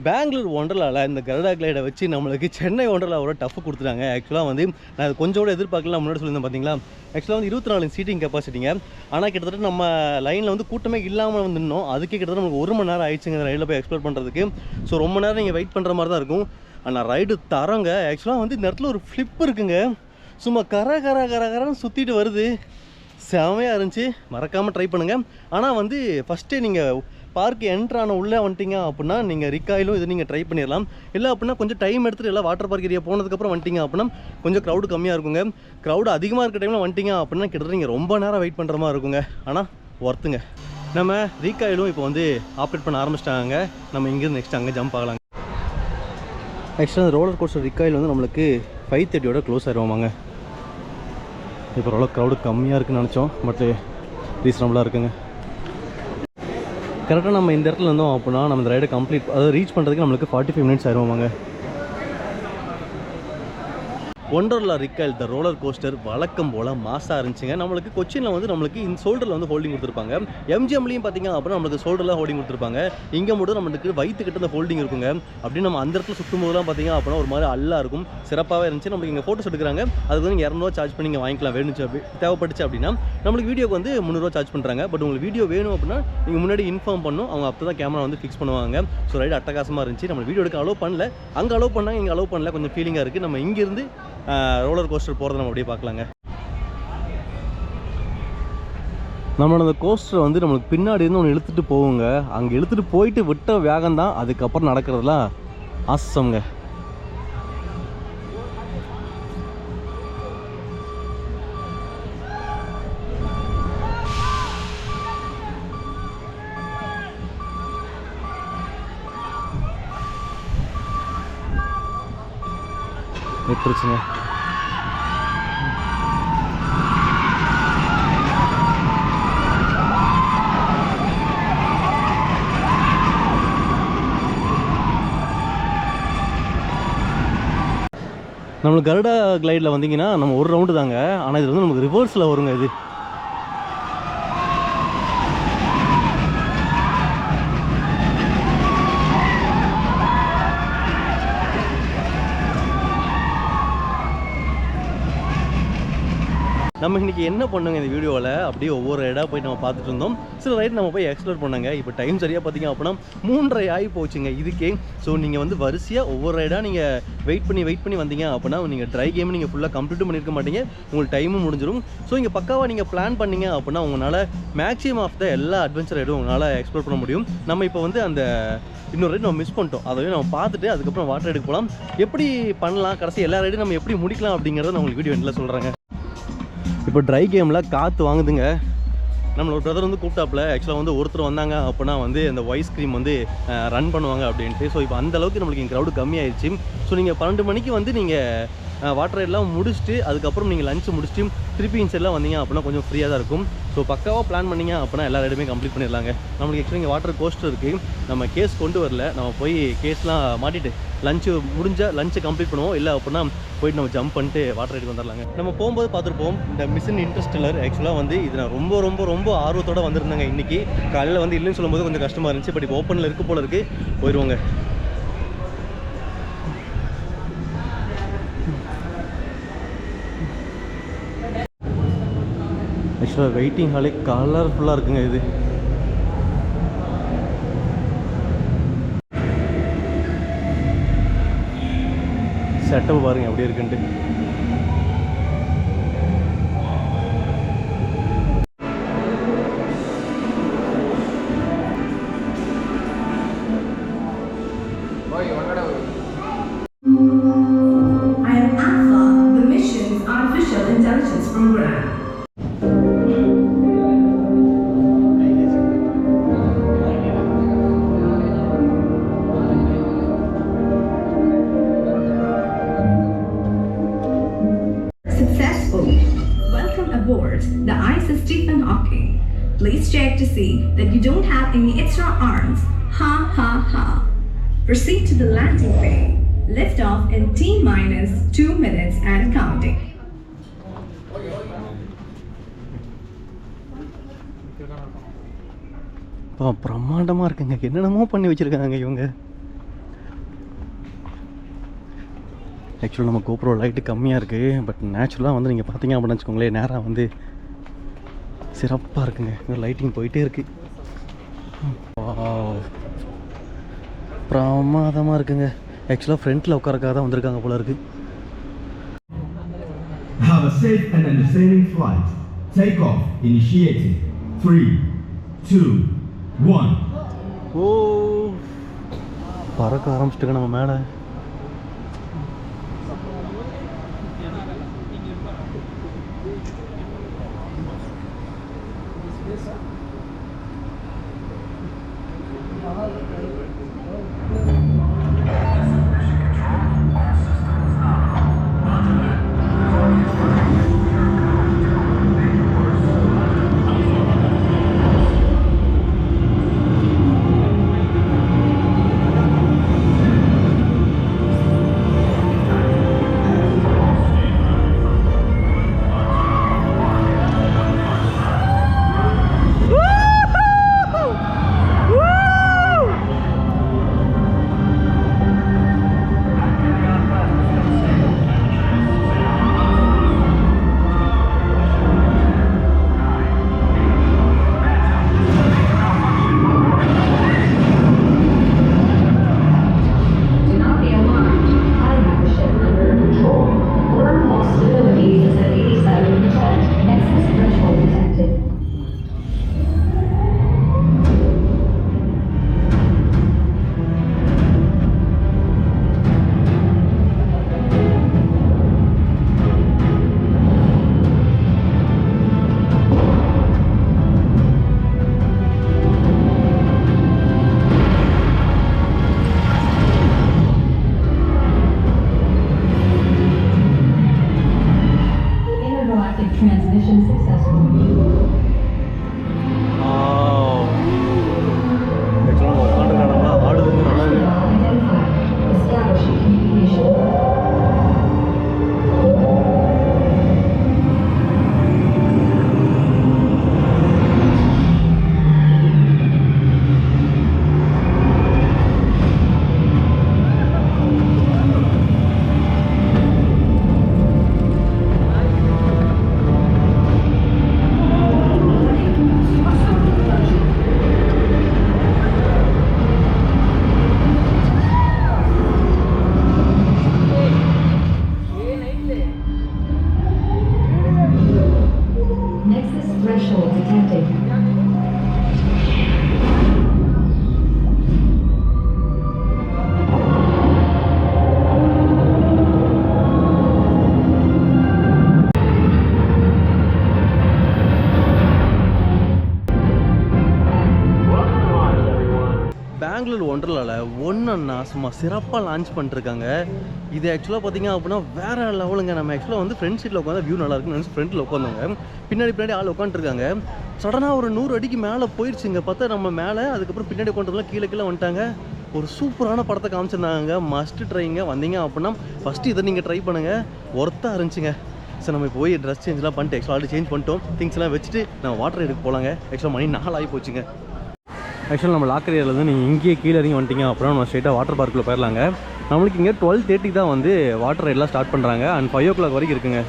பெங்களூர் ஒண்டர்லாவில் இந்த கருடா கிளைடை வச்சு நம்மளுக்கு சென்னை ஒண்டர்லாவோட டஃப் கொடுத்துட்டாங்க. ஆக்சுவலாக வந்து நான் அது கொஞ்சம் கூட எதிர்பார்க்கலாம். முன்னாடி சொல்லியிருந்தேன் பார்த்தீங்களா, ஆக்சுவலாக வந்து 24 சீட்டிங் கெப்பாசிட்டிங்க. ஆனால் கிட்டத்தட்ட நம்ம லைனில் வந்து கூட்டமே இல்லாமல் வந்து நின்னோம். அதுக்கே கிட்டத்தட்ட நமக்கு 1 மணி நேரம் ஆயிடுச்சுங்க ரைடில் போய் எக்ஸ்ப்ளோர் பண்ணுறதுக்கு. ஸோ ரொம்ப நேரம் நீங்கள் வெயிட் பண்ணுற மாதிரி தான் இருக்கும். ஆனால் ரைடு தரங்க. ஆக்சுவலாக வந்து இந்த இடத்துல ஒரு ஃப்ளிப் இருக்குங்க. சும்மா கரன்னு சுற்றிட்டு வருது. செமையாக இருந்துச்சு. மறக்காமல் ட்ரை பண்ணுங்கள். ஆனால் வந்து ஃபஸ்ட்டே நீங்கள் பார்க்கு என்ட்ரான உள்ளே வந்துட்டீங்க அப்படின்னா நீங்கள் ரிக்காயிலும் இது நீங்கள் ட்ரை பண்ணிடலாம். இல்லை அப்படின்னா கொஞ்சம் டைம் எடுத்துகிட்டு எல்லாம் வாட்டர் பார்க் ஏரியா போனதுக்கப்புறம் வந்துட்டீங்க அப்படின்னா கொஞ்சம் க்ரௌடு கம்மியாக இருக்குங்க. க்ரௌடு அதிகமாக இருக்க டைமில் வந்துட்டீங்க அப்படின்னா கிட்டத்தட்ட நீங்கள் ரொம்ப நேரம் வெயிட் பண்ணுற மாதிரி இருக்குங்க. ஆனால் ஒர்த்துங்க. நம்ம ரீகாயிலும் இப்போ வந்து ஆப்ரேட் பண்ண ஆரம்பிச்சிட்டாங்க. நம்ம இங்கேருந்து நெக்ஸ்ட் அங்கே ஜம்ப் ஆகலாங்க. ஆக்சுவலாக ரோலர் கோஸ்டர் ரீகாயில் வந்து நம்மளுக்கு 5:30 க்ளோஸ் ஆகிடுவாங்க. இப்போ ஓரளவு க்ரௌடு கம்மியாக இருக்குன்னு நினச்சோம். பட் ரீசனபுளாக இருக்குங்க. கரெக்டாக நம்ம இந்த இடத்துல இருந்தோம் அப்படின்னா நம்ம இந்த ரைடை கம்ப்ளீட் அதாவது ரீச் பண்ணுறதுக்கு நம்மளுக்கு 45 மினிட்ஸ் ஆயிடுவாங்க. ஒண்டர்லா ரிக்காயில் த ரோலர் கோஸ்டர் வழக்கம் போல் மாசாக இருந்துச்சுங்க. நம்மளுக்கு கொச்சினில் வந்து நம்மளுக்கு இந்த ஷோல்டரில் வந்து ஹோல்டிங் கொடுத்துருப்பாங்க. எம்ஜிஎம்லையும் பார்த்திங்க அப்புறம் நம்மளுக்கு ஷோல்டரில் ஹோல்டிங் கொடுத்துருப்பாங்க. இங்கே மட்டும் நம்மளுக்கு வயிற்றுக்கிட்ட அந்த ஹோல்டிங் இருக்குங்க. அப்படின்னு நம்ம அந்த இடத்துல சுற்றும் போதெல்லாம் பார்த்திங்க அப்படின்னா ஒரு மாதிரி அல்லா இருக்கும். சிறப்பாகவே இருந்துச்சு. நம்மளுக்கு இங்கே ஃபோட்டோஸ் எடுக்கிறாங்க. அதுக்கு வந்து 200 சார்ஜ் பண்ணி நீங்கள் வாங்கிக்கலாம். வேணுச்சு அப்படி தேவைப்பட்டுச்சு அப்படின்னா நம்மளுக்கு வீடியோக்கு வந்து 300 சார்ஜ் பண்ணுறாங்க. பட் உங்களுக்கு வீடியோ வேணும் அப்படின்னா நீங்கள் முன்னாடி இன்ஃபார்ம் பண்ணணும். அவங்க அப்போ தான் கேமரா வந்து ஃபிக்ஸ் பண்ணுவாங்க. ஸோ ரைடு அட்டகாசமாக இருந்துச்சு. நம்ம வீடியோ எடுக்க அலோவ் பண்ணல. அங்கே அலோவ் பண்ணாங்க, இங்கே அலோவ் பண்ணல. கொஞ்சம் ஃபீலிங்காக இருக்குது. நம்ம இங்கேருந்து ரோலர் கோஸ்டர் போகிறத நம்ம அப்படியே பார்க்கலாங்க. நம்மளோட அந்த கோஸ்டர் வந்து நம்மளுக்கு பின்னாடி இருந்து ஒன்று இழுத்துட்டு போகுங்க. அங்கே இழுத்துட்டு போயிட்டு விட்ட வேகம் தான் அதுக்கப்புறம் நடக்கிறதுலாம் ஆசம்ங்க. விட்டுருச்சுங்க. நம்மளுக்கு கருடா கிளைடில் வந்தீங்கன்னா நம்ம ஒரு ரவுண்டு தாங்க. ஆனால் இது வந்து நமக்கு ரிவர்ஸில் வருங்க. இது நம்ம இன்றைக்கி என்ன பண்ணுங்க இந்த வீடியோவில் அப்படியே ஒவ்வொரு ரைடாக போய் நம்ம பார்த்துட்டு இருந்தோம். சில ரைட் நம்ம போய் எக்ஸ்ப்ளோர் பண்ணாங்க. இப்போ டைம் சரியாக பார்த்தீங்க அப்படின்னா 3:30 ஆகி போச்சுங்க இதுக்கே. ஸோ நீங்கள் வந்து வரிசையாக ஒவ்வொரு ரைடாக நீங்கள் வெயிட் பண்ணி வந்தீங்க அப்படின்னா நீங்கள் ட்ரை கேம் நீங்கள் ஃபுல்லாக கம்ப்ளீட்டும் பண்ணியிருக்க மாட்டீங்க, உங்களுக்கு டைமும் முடிஞ்சிடும். ஸோ இங்கே பக்காவாக நீங்கள் பிளான் பண்ணீங்க அப்படின்னா உங்களால் மேக்ஸிமம் ஆஃப் த எல்லா அட்வென்ச்சர் ரைடும் உங்களால் எக்ஸ்ப்ளோர் பண்ண முடியும். நம்ம இப்போ வந்து அந்த இன்னொரு ரைடு நம்ம மிஸ் பண்ணிட்டோம், அதையும் நம்ம பார்த்துட்டு அதுக்கப்புறம் வாட்டர் ரைடுக்கு போகலாம். எப்படி பண்ணலாம், கடைசி எல்லா ரைடும் நம்ம எப்படி முடிக்கலாம் அப்படிங்கிறத நான் உங்களுக்கு வீடியோ எண்டில் சொல்கிறேங்க. இப்போ ட்ரை கேமில் காற்று வாங்குதுங்க. நம்மளோட பிரதர் வந்து கூப்பிட்டாப்புல. ஆக்சுவலாக வந்து ஒருத்தர் வந்தாங்க அப்படின்னா வந்து அந்த ஐஸ் க்ரீம் வந்து ரன் பண்ணுவாங்க அப்படின்ட்டு. ஸோ இப்போ அந்தளவுக்கு நம்மளுக்கு இங்கே க்ரௌடு கம்மியாயிடுச்சு. ஸோ நீங்கள் 12 மணிக்கு வந்து நீங்கள் வாட்டர் ரைடெலாம் முடிச்சுட்டு அதுக்கப்புறம் நீங்கள் லஞ்சு முடிச்சுட்டு திருப்பி இன்சைட்லாம் வந்தீங்க அப்படின்னா கொஞ்சம் ஃப்ரீயாக தான் இருக்கும். ஸோ பக்காவாக பிளான் பண்ணிங்க அப்படின்னா எல்லா ரைடுமே கம்ப்ளீட் பண்ணிடலாங்க. நம்மளுக்கு ஆக்சுவலி இங்கே வாட்டர் கோஸ்டர் இருக்குது. நம்ம கேஸ் கொண்டு வரல, நம்ம போய் கேஸ்லாம் மாட்டிட்டு லஞ்சை கம்ப்ளீட் பண்ணுவோம். இல்லை அப்படின்னா போயிட்டு நம்ம ஜம்ப் பண்ணிட்டு வாட்டர் ரைடுக்கு வந்துடலாங்க. நம்ம போகும்போது பார்த்துருப்போம் இந்த மிஷன் இன்டர்ஸ்டெல்லர். ஆக்சுவலாக வந்து இது நான் ரொம்ப ரொம்ப ரொம்ப ஆர்வத்தோடு வந்திருந்தேங்க. இன்றைக்கி காலையில் வந்து இல்லைன்னு சொல்லும்போது கொஞ்சம் கஷ்டமாக இருந்துச்சு. பட் இப்போ ஓப்பனில் இருக்குது போல இருக்குது, போயிடுவோங்க. ஆக்சுவலாக வெயிட்டிங் ஹாலே கலர்ஃபுல்லாக இருக்குங்க. இது செட்டப் பாருங்க எப்படி இருக்குன்ட்டு. I am Alpha, the mission's artificial intelligence program. Successful. Welcome aboard the ice is Stephen Hawking. Please check to see that you don't have any extra arms. Ha ha ha. Proceed to the landing bay. Lift off in T-2 minutes and counting. பிரம்மாண்டமாக இருக்குங்க. என்னென்னமோ பண்ணி வச்சுருக்காங்க இவங்க. ஆக்சுவலாக நம்ம GoPro light கம்மியாக இருக்குது. பட் நேச்சுரலாக வந்து நீங்கள் பார்த்தீங்க அப்படின்னு வச்சுக்கோங்களேன், நேராக வந்து சிறப்பாக இருக்குங்க. இங்கே லைட்டிங் போயிட்டே இருக்குது. பிரமாதமாக இருக்குங்க. ஆக்சுவலாக ஃப்ரண்ட்டில் உட்காரக்காக தான் வந்திருக்காங்க போல இருக்குது. Have a safe and understanding flight. Take off initiated. 3, 2, 1. ஓ, பறக்க ஆரம்பிச்சிட்டுங்க நம்ம மேலே. சும்மா சிறப்பாக லான்ச் பண்ணிருக்காங்க. இது ஆக்சுவலாக பார்த்தீங்க அப்படின்னா வேறு லெவலுங்க. நம்ம ஆக்சுவலாக வந்து ஃப்ரண்ட் சீட்டில் உட்காந்து வியூ நல்லா இருக்குன்னு நினச்சி ஃப்ரண்ட்டில் உட்காந்தாங்க. பின்னாடி ஆள் உட்காந்துருக்காங்க. சடனாக ஒரு 100 அடிக்கு மேலே போயிடுச்சுங்க. பார்த்தா நம்ம மேலே, அதுக்கப்புறம் பின்னாடி உட்காந்துலாம் கீழே வந்துட்டாங்க. ஒரு சூப்பரான படத்தை காமிச்சிருந்தாங்க. மஸ்ட்டு ட்ரைங்க. வந்தீங்க அப்படின்னா ஃபஸ்ட்டு இதை நீங்கள் ட்ரை பண்ணுங்கள். ஒர்த்தாக இருந்துச்சுங்க. சார் நம்ம போய் ட்ரெஸ் சேஞ்செலாம் பண்ணிட்டு ஆக்சுவலாக ஆல்ரெடி சேஞ்ச் பண்ணிட்டோம். திங்ஸ்லாம் வச்சுட்டு நம்ம வாட்டர் எடுக்க போகலாங்க. ஆக்சுவலாக மணி 4 ஆகி போச்சுங்க. ஆக்சுவலாக நம்ம லாக்கர் ஏரியாவிலேருந்து நீங்கள் இங்கேயே கீழே இறங்கி வந்துட்டீங்க அப்புறம் நம்ம ஸ்ட்ரெயிட்டாக வாட்டர் பார்க்கில் போயிடலாங்க. நம்மளுக்கு இங்கே 12:30 தான் வந்து வாட்டர் ரைடெலாம் ஸ்டார்ட் பண்ணுறாங்க. அண்ட் 5 o'clock வரைக்கும் இருக்குங்க.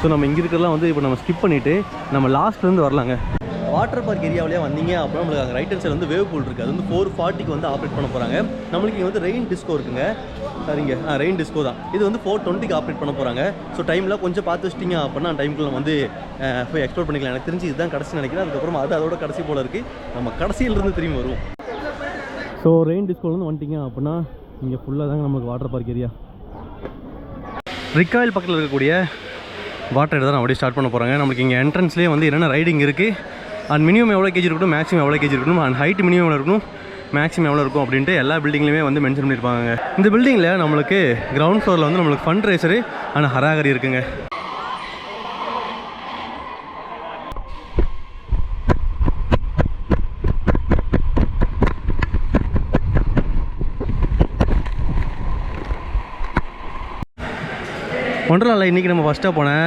ஸோ நம்ம இங்கே இருக்கிறதெல்லாம் வந்து இப்போ நம்ம ஸ்கிப் பண்ணிவிட்டு நம்ம லாஸ்ட்லேருந்து வரலாங்க. வாட்டர் பார்க் ஏரியாவிலே வந்தீங்க அப்புறம் நம்மளுக்கு அங்கே ரைட் ஹேண்ட் சைடு வந்து வேவ் பூல் இருக்குது. அது வந்து 4:40க்கு வந்து ஆப்ரேட் பண்ண போகிறாங்க. நம்மளுக்கு இங்கே வந்து ரெயின் டிஸ்கோ இருக்குங்க. சரிங்க, ரெயின் டிஸ்கோ தான். இது வந்து 4:20க்கு ஆப்ரேட் பண்ண போகிறாங்க. ஸோ டைம்லாம் கொஞ்சம் பார்த்து வச்சிட்டிங்க அப்படின்னா டைமுக்குள்ள வந்து போய் எக்ஸ்ப்ளோர் பண்ணிக்கலாம். எனக்கு தெரிஞ்சு இதுதான் கடைசி நினைக்கிறேன். அதுக்கப்புறம் அதோட கடைசி போல் இருக்குது. நம்ம கடைசியிலேருந்து திரும்பி வருவோம். ஸோ ரெயின் டிஸ்கோலேருந்து வந்துட்டிங்க அப்படின்னா இங்கே ஃபுல்லாக தாங்க நமக்கு வாட்டர் பார்க் ஏரியா. ரிக்காயில் பக்கத்தில் இருக்கக்கூடிய வாட்டர் ரைடு தான் அப்படியே ஸ்டார்ட் பண்ண போகிறாங்க. நம்மளுக்கு இங்கே என்ட்ரன்ஸ்லேயே வந்து என்னென்ன ரைடிங் இருக்குது, அண்ட் மினிமம் எவ்வளோ கேஜி இருக்கணும், மேக்ஸிமம் எவ்வளோ கேஜி இருக்கணும், அண்ட் ஹைட் மினிமம் எவ்வளோ இருக்கணும், மேக்ஸிமம் எவ்வளோ இருக்கும் அப்படின்ட்டு எல்லா பில்டிங்லையுமே வந்து மென்ஷன் பண்ணியிருப்பாங்க. இந்த பில்டிங்கில் நம்மளுக்கு கிரவுண்ட் ஃப்ளோரில் வந்து நம்மளுக்கு ஃபண்ட் ரேசரு அண்ட் ஹராகரி இருக்குங்க. ஒன்றரை இன்றைக்கி நம்ம ஃபஸ்ட்டாக போனேன்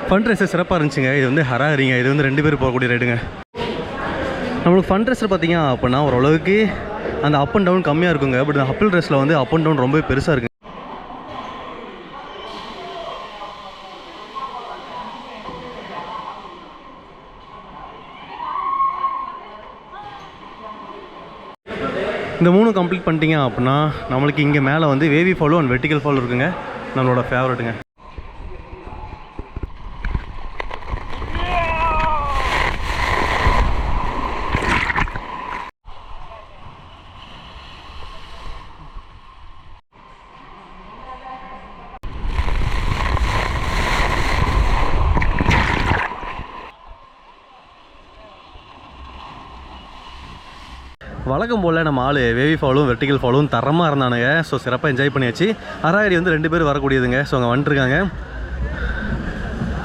ஃபண்ட் ரேசர் சிறப்பாக இருந்துச்சுங்க. இது வந்து ஹராகரிங்க. இது வந்து 2 பேர் போகக்கூடிய ரைடுங்க. நம்மளுக்கு ஃபண்ட் ரேஸில் பார்த்தீங்க அப்படின்னா ஓரளவுக்கு அந்த அப் அண்ட் டவுன் கம்மியாக இருக்குங்க. பட் அந்த அப்பிள் ரேஸில் வந்து அப் அண்ட் டவுன் ரொம்ப பெருசாக இருக்குது. இந்த 3 கம்ப்ளீட் பண்ணிட்டீங்க அப்படின்னா நம்மளுக்கு இங்கே மேலே வந்து wavy follow and vertical follow இருக்குங்க. நம்மளோட ஃபேவரட்டுங்க. வழக்கம் போல் நம்ம ஆள் வேவி ஃபாலும் வெர்டிக்கல் ஃபாலும் தரமாக இருந்தானுங்க. ஸோ சிறப்பாக என்ஜாய் பண்ணியாச்சு. ஹராகரி வந்து 2 பேர் வரக்கூடியதுங்க. ஸோ அங்கே வந்துட்டுருக்காங்க.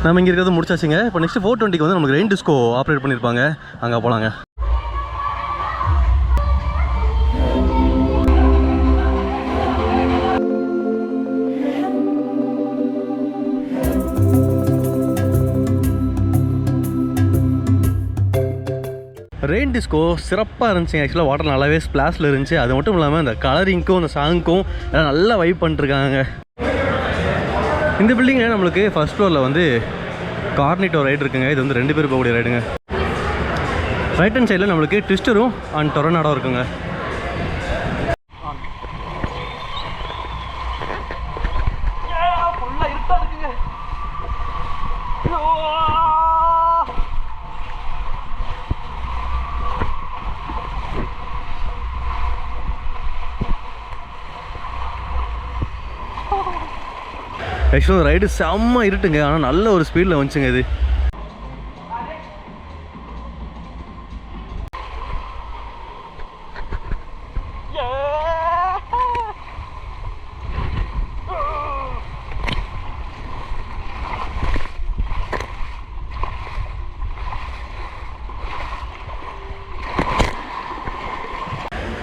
நம்ம இங்கே இருக்கிறது முடிச்சாச்சுங்க. இப்போ நெக்ஸ்ட் 4:20க்கு வந்து நமக்கு ரெயின் டிஸ்கோ ஆப்ரேட் பண்ணியிருப்பாங்க. அங்கே போகலாங்க. ரெயின் டிஸ்கோ சிறப்பாக இருந்துச்சுங்க. ஆக்சுவலாக வாட்டர் நல்லாவே ஸ்ப்ளாஷில் இருந்துச்சு. அது மட்டும் இல்லாமல் இந்த கலரிங்க்கும் அந்த சாங்க்கும் எல்லாம் நல்லா வைப் பண்ணிட்டுருக்காங்க. இந்த பில்டிங்கில் நம்மளுக்கு ஃபர்ஸ்ட் ஃப்ளோரில் வந்து கார்னிட்டோ ரைடு இருக்குங்க. இது வந்து 2 பேர் போகக்கூடிய ரைடுங்க. ரைட் ஹேண்ட் சைடில் நம்மளுக்கு ட்விஸ்டரும் அண்ட் டொரனாடோ இருக்குங்க. ஆக்சுவலாக ரைடு செம்ம இருட்டுங்க. ஆனால் நல்ல ஒரு ஸ்பீடில் வந்துச்சுங்க இது.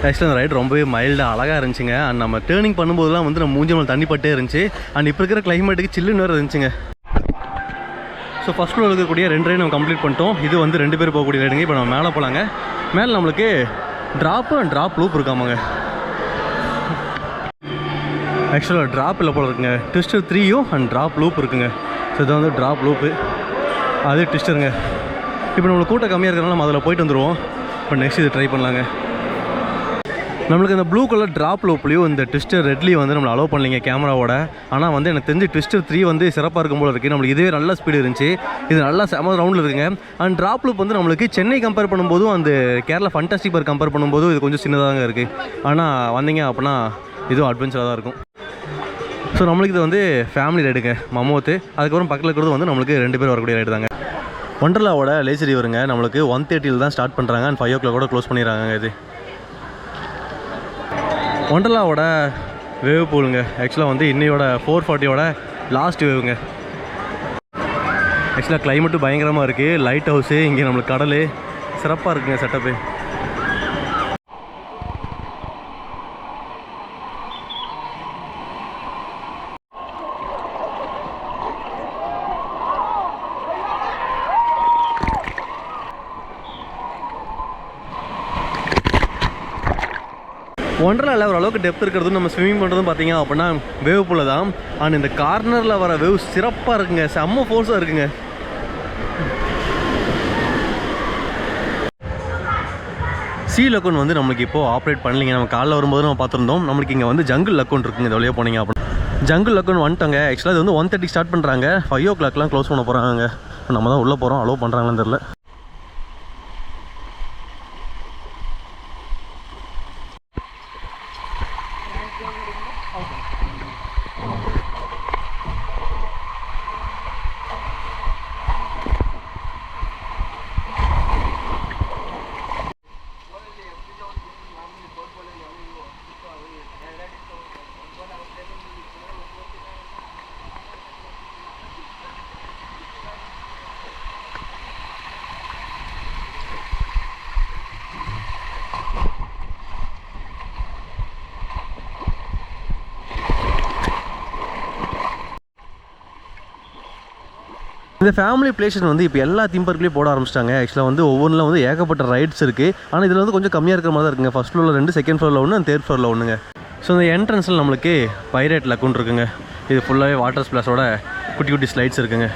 ஆக்சுவலாக அந்த ரைடு ரொம்பவே மைல்டாக அழகாக இருந்துச்சுங்க. அண்ட் நம்ம டேர்னிங் பண்ணும்போதெல்லாம் வந்து நம்ம மூஞ்சி மேலே தண்ணி பட்டே இருந்துச்சு. அண்ட் இப்போ இருக்கிற கிளைமேட்டுக்கு சில்லுன்னு வேறு இருந்துச்சுங்க. ஸோ ஃபஸ்ட் ஃப்ளோர் இருக்கக்கூடிய 2 ரைடு நம்ம கம்ப்ளீட் பண்ணிட்டோம். இது வந்து 2 பேர் போகக்கூடிய ரைடுங்க. இப்போ நம்ம மேலே போகலாங்க. மேலே நம்மளுக்கு ட்ராப்பு அண்ட் ட்ராப் லூப் இருக்காமாங்க. ஆக்சுவலாக ட்ராப் இல்லை போல இருக்குங்க. ட்விஸ்டர் 3யும் அண்ட் ட்ராப் லூப் இருக்குங்க. ஸோ இதை வந்து ட்ராப் லூப்பு, அது ட்விஸ்டருங்க. இப்போ நம்மளுக்கு கூட்டம் கம்மியாக இருக்கிறனால நம்ம அதில் போயிட்டு வந்துடுவோம். இப்போ நெக்ஸ்ட் இது ட்ரை பண்ணலாங்க. நம்மளுக்கு இந்த ப்ளூ கலர் ட்ராப் லூப்லேயும் இந்த ட்விஸ்டர் ரெட்லேயும் வந்து நம்மளை அலோவ் பண்ணலைங்க கேமராவோட. ஆனால் வந்து எனக்கு தெரிஞ்சு ட்விஸ்டர் 3 வந்து சிறப்பாக இருக்கும் போல இருக்குது. நம்மளுக்கு இதுவே நல்ல ஸ்பீடு இருந்துச்சு. இது நல்லா செம ரவுண்டில் இருக்குங்க. அண்ட் ட்ராப் லூப் வந்து நம்மளுக்கு சென்னை கம்பேர் பண்ணும்போதும் அந்த கேரளா ஃபண்டாஸ்டிக் பார்க் கம்பேர் பண்ணும்போதும் இது கொஞ்சம் சின்னதாக இருக்குது. ஆனால் வந்தீங்க அப்படின்னா இதுவும் அட்வென்ச்சராக தான் இருக்கும். ஸோ நம்மளுக்கு இது வந்து ஃபேமிலி ரைடுங்க மமோத்து. அதுக்கப்புறம் பக்கத்தில் இருக்கிறது வந்து நம்மளுக்கு 2 பேர் வரக்கூடிய ரைடு தாங்க. ஒண்டர்லாவோட லேசி ரிவருங்க. நம்மளுக்கு 1:30 தான் ஸ்டார்ட் பண்ணுறாங்க. அண்ட் 5 o'clock க்ளோஸ் பண்ணிடுறாங்க. இது ஒண்டர்லாவோட வேவ் பூலுங்க. ஆக்சுவலாக வந்து இன்னையோட 440யோட லாஸ்ட் வேவுங்க. ஆக்சுவலாக கிளைமேட்டும் பயங்கரமாக இருக்குது. லைட் ஹவுஸு, இங்கே நம்மளுக்கு கடல் சிறப்பாக இருக்குங்க செட்டப்பு. ஒண்டர்லாவில் ஓரளவுக்கு டெப்த் இருக்கிறதும் நம்ம ஸ்விம்மிங் பண்ணுறதும் பார்த்தீங்க அப்படின்னா வேவ் பூலில் தான். ஆனால் இந்த கார்னரில் வர வேவ் சிறப்பாக இருக்குங்க, செம்ம ஃபோர்ஸாக இருக்குங்க. சீ லக்கூன் வந்து நம்மளுக்கு இப்போது ஆப்ரேட் பண்ணலிங்க. நம்ம காலைல வரும்போது நம்ம பார்த்துருந்தோம். நம்மளுக்கு இங்கே வந்து ஜங்கிள் லக்கூன் இருக்குங்க. இந்த வழியாக போனீங்க அப்படின்னா ஜங்கிள் லக்கூன் வந்துட்டாங்க. ஆக்சுவலாக இது வந்து 1:30 ஸ்டார்ட் பண்ணுறாங்க. 5 o'clockலாம் க்ளோஸ் பண்ண போகிறாங்க. நம்ம தான் உள்ளே போகிறோம், அலோவ் பண்ணுறாங்களான்னு தெரில. இந்த ஃபேமிலி பிளேஷன் வந்து இப்போ எல்லா தீம் பார்க்லேயும் போட ஆரம்பிச்சிட்டாங்க. ஆக்சுவலாக வந்து ஒவ்வொன்றில் வந்து ஏகப்பட்ட ரைட்ஸ் இருக்குது. ஆனால் இதில் வந்து கொஞ்சம் கம்மியாக இருக்கிற மாதிரி தான் இருக்குங்க. ஃபர்ஸ்ட் ஃப்ளோரில் 2, செகண்ட் ஃப்ளோரில் 1, தேர்ட் ஃப்ளோரில் 1ங்க. ஸோ இந்த என்ட்ரன்ஸில் நம்மளுக்கு பைரேட் லக்கூன் இருக்குங்க. இது ஃபுல்லாகவே வாட்டர் ஸ்பிளாஷோட குட்டி குட்டி ஸ்லைட்ஸ் இருக்குங்க.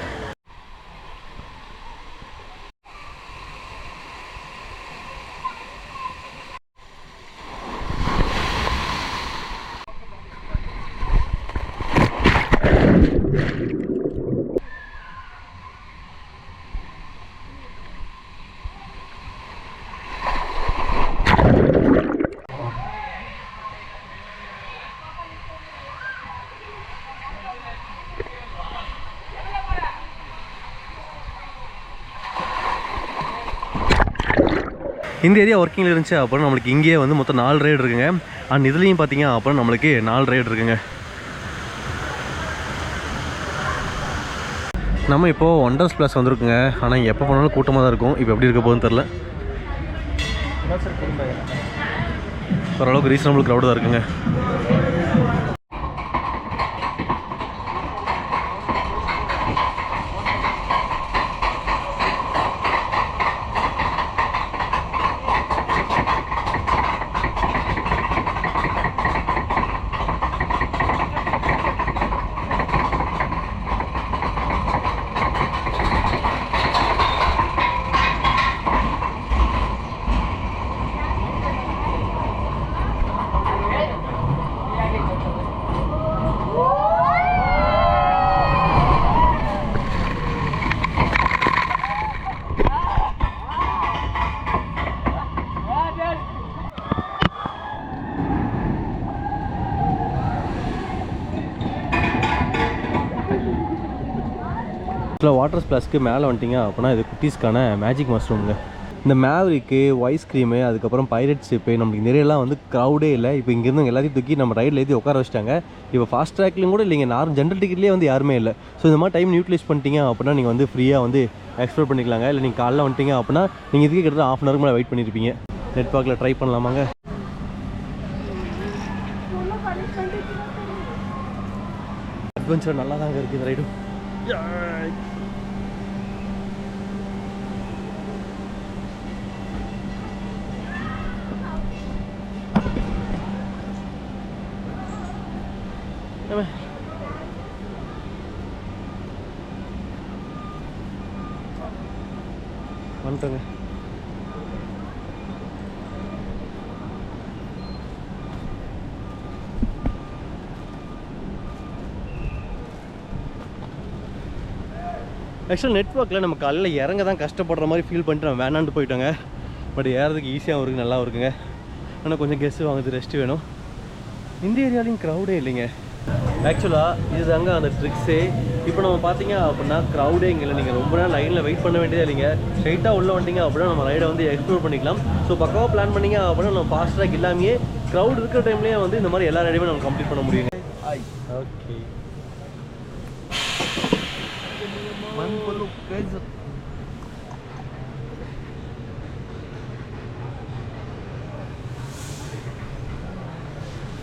இந்த ஏரியா ஒர்க்கிங்கில் இருந்துச்சு அப்புறம் நம்மளுக்கு இங்கேயே வந்து மொத்தம் 4 ரைடு இருக்குங்க. அண்ட் இதுலேயும் பார்த்தீங்க அப்புறம் நம்மளுக்கு 4 ரைடு இருக்குங்க. நம்ம இப்போது ஒண்டர்ஸ் ப்ளஸ் வந்துருக்குங்க. ஆனால் இங்கே எப்போ போனாலும் கூட்டமாக தான் இருக்கும். இப்போ எப்படி இருக்க போகுதுன்னு தெரில. ஓரளவுக்கு ரீசனபிள் க்ரௌடு தான் இருக்குங்க. வாட்டர் ஸ்பிளாஷ்க்கு மேலே வந்துட்டிங்க அப்படின்னா இது குட்டீஸ்க்கான மேஜிக் மஷ்ரூம்ங்க. இந்த மேவரிக்கு, ஐஸ்கிரீமு, அதுக்கப்புறம் பைரட் ஷிப்பு, நம்மளுக்கு நிறையெல்லாம் வந்து க்ரௌடே இல்லை. இப்போ இங்கேருந்து எல்லாத்தையும் தூக்கி நம்ம ரைடில் ஏற்றி உட்கார வச்சிட்டாங்க. இப்போ ஃபாஸ்ட் ட்ராக்லையும் கூட இல்லைங்க, ஜென்ரல் டிக்கெட்லேயே வந்து யாருமே இல்லை. ஸோ இந்த மாதிரி டைம் யூட்டிலைஸ் பண்ணிட்டீங்க அப்படின்னா நீங்கள் வந்து ஃப்ரீயாக வந்து எக்ஸ்ப்ளோர் பண்ணிக்கலாங்க. இல்லை நீங்கள் காலைல வந்துட்டீங்க அப்படின்னா நீங்கள் இதுக்கு கிட்டத்தட்ட 1/2 hour மேலே வெயிட் பண்ணியிருப்பீங்க. நெட் பார்க்கில் ட்ரை பண்ணலாமாங்க? அட்வென்ச்சர் நல்லா தாங்க இருக்குது இந்த ரைடும். வந்துட்டோங்க. ஆக்சுவலாக நெட்ஒர்க்கில் நம்ம காலையில் இறங்க தான் கஷ்டப்படுற மாதிரி ஃபீல் பண்ணிட்டு நம்ம வேணான்ட்டு போயிட்டோங்க. பட் ஏறதுக்கு ஈஸியாகவும் இருக்குது, நல்லா இருக்குங்க. ஆனால் கொஞ்சம் கெஸ்ட்டு வாங்குறது, ரெஸ்ட்டு வேணும். இந்த ஏரியாலையும் க்ரௌடே இல்லைங்க. ஆக்சுவலாக இது தாங்க அந்த ட்ரிக்ஸே. இப்போ நம்ம பார்த்தீங்க அப்படின்னா க்ரௌடே இங்கே இல்லை. நீங்கள் ரொம்ப நேரம் லைனில் வெயிட் பண்ண வேண்டியதே இல்லைங்க. ஸ்ட்ரைட்டாக உள்ளே வந்துட்டீங்க அப்படின்னா நம்ம ரைடை வந்து எக்ஸ்ப்ளோர் பண்ணிக்கலாம். ஸோ பக்காவாக பிளான் பண்ணிங்க அப்படின்னா நம்ம ஃபாஸ்ட் ட்ராக் இல்லாமையே க்ரௌட் இருக்கிற டைம்லேயே வந்து இந்த மாதிரி எல்லா ரைடுமே நம்ம கம்ப்ளீட் பண்ண முடியுங்க. ஓகே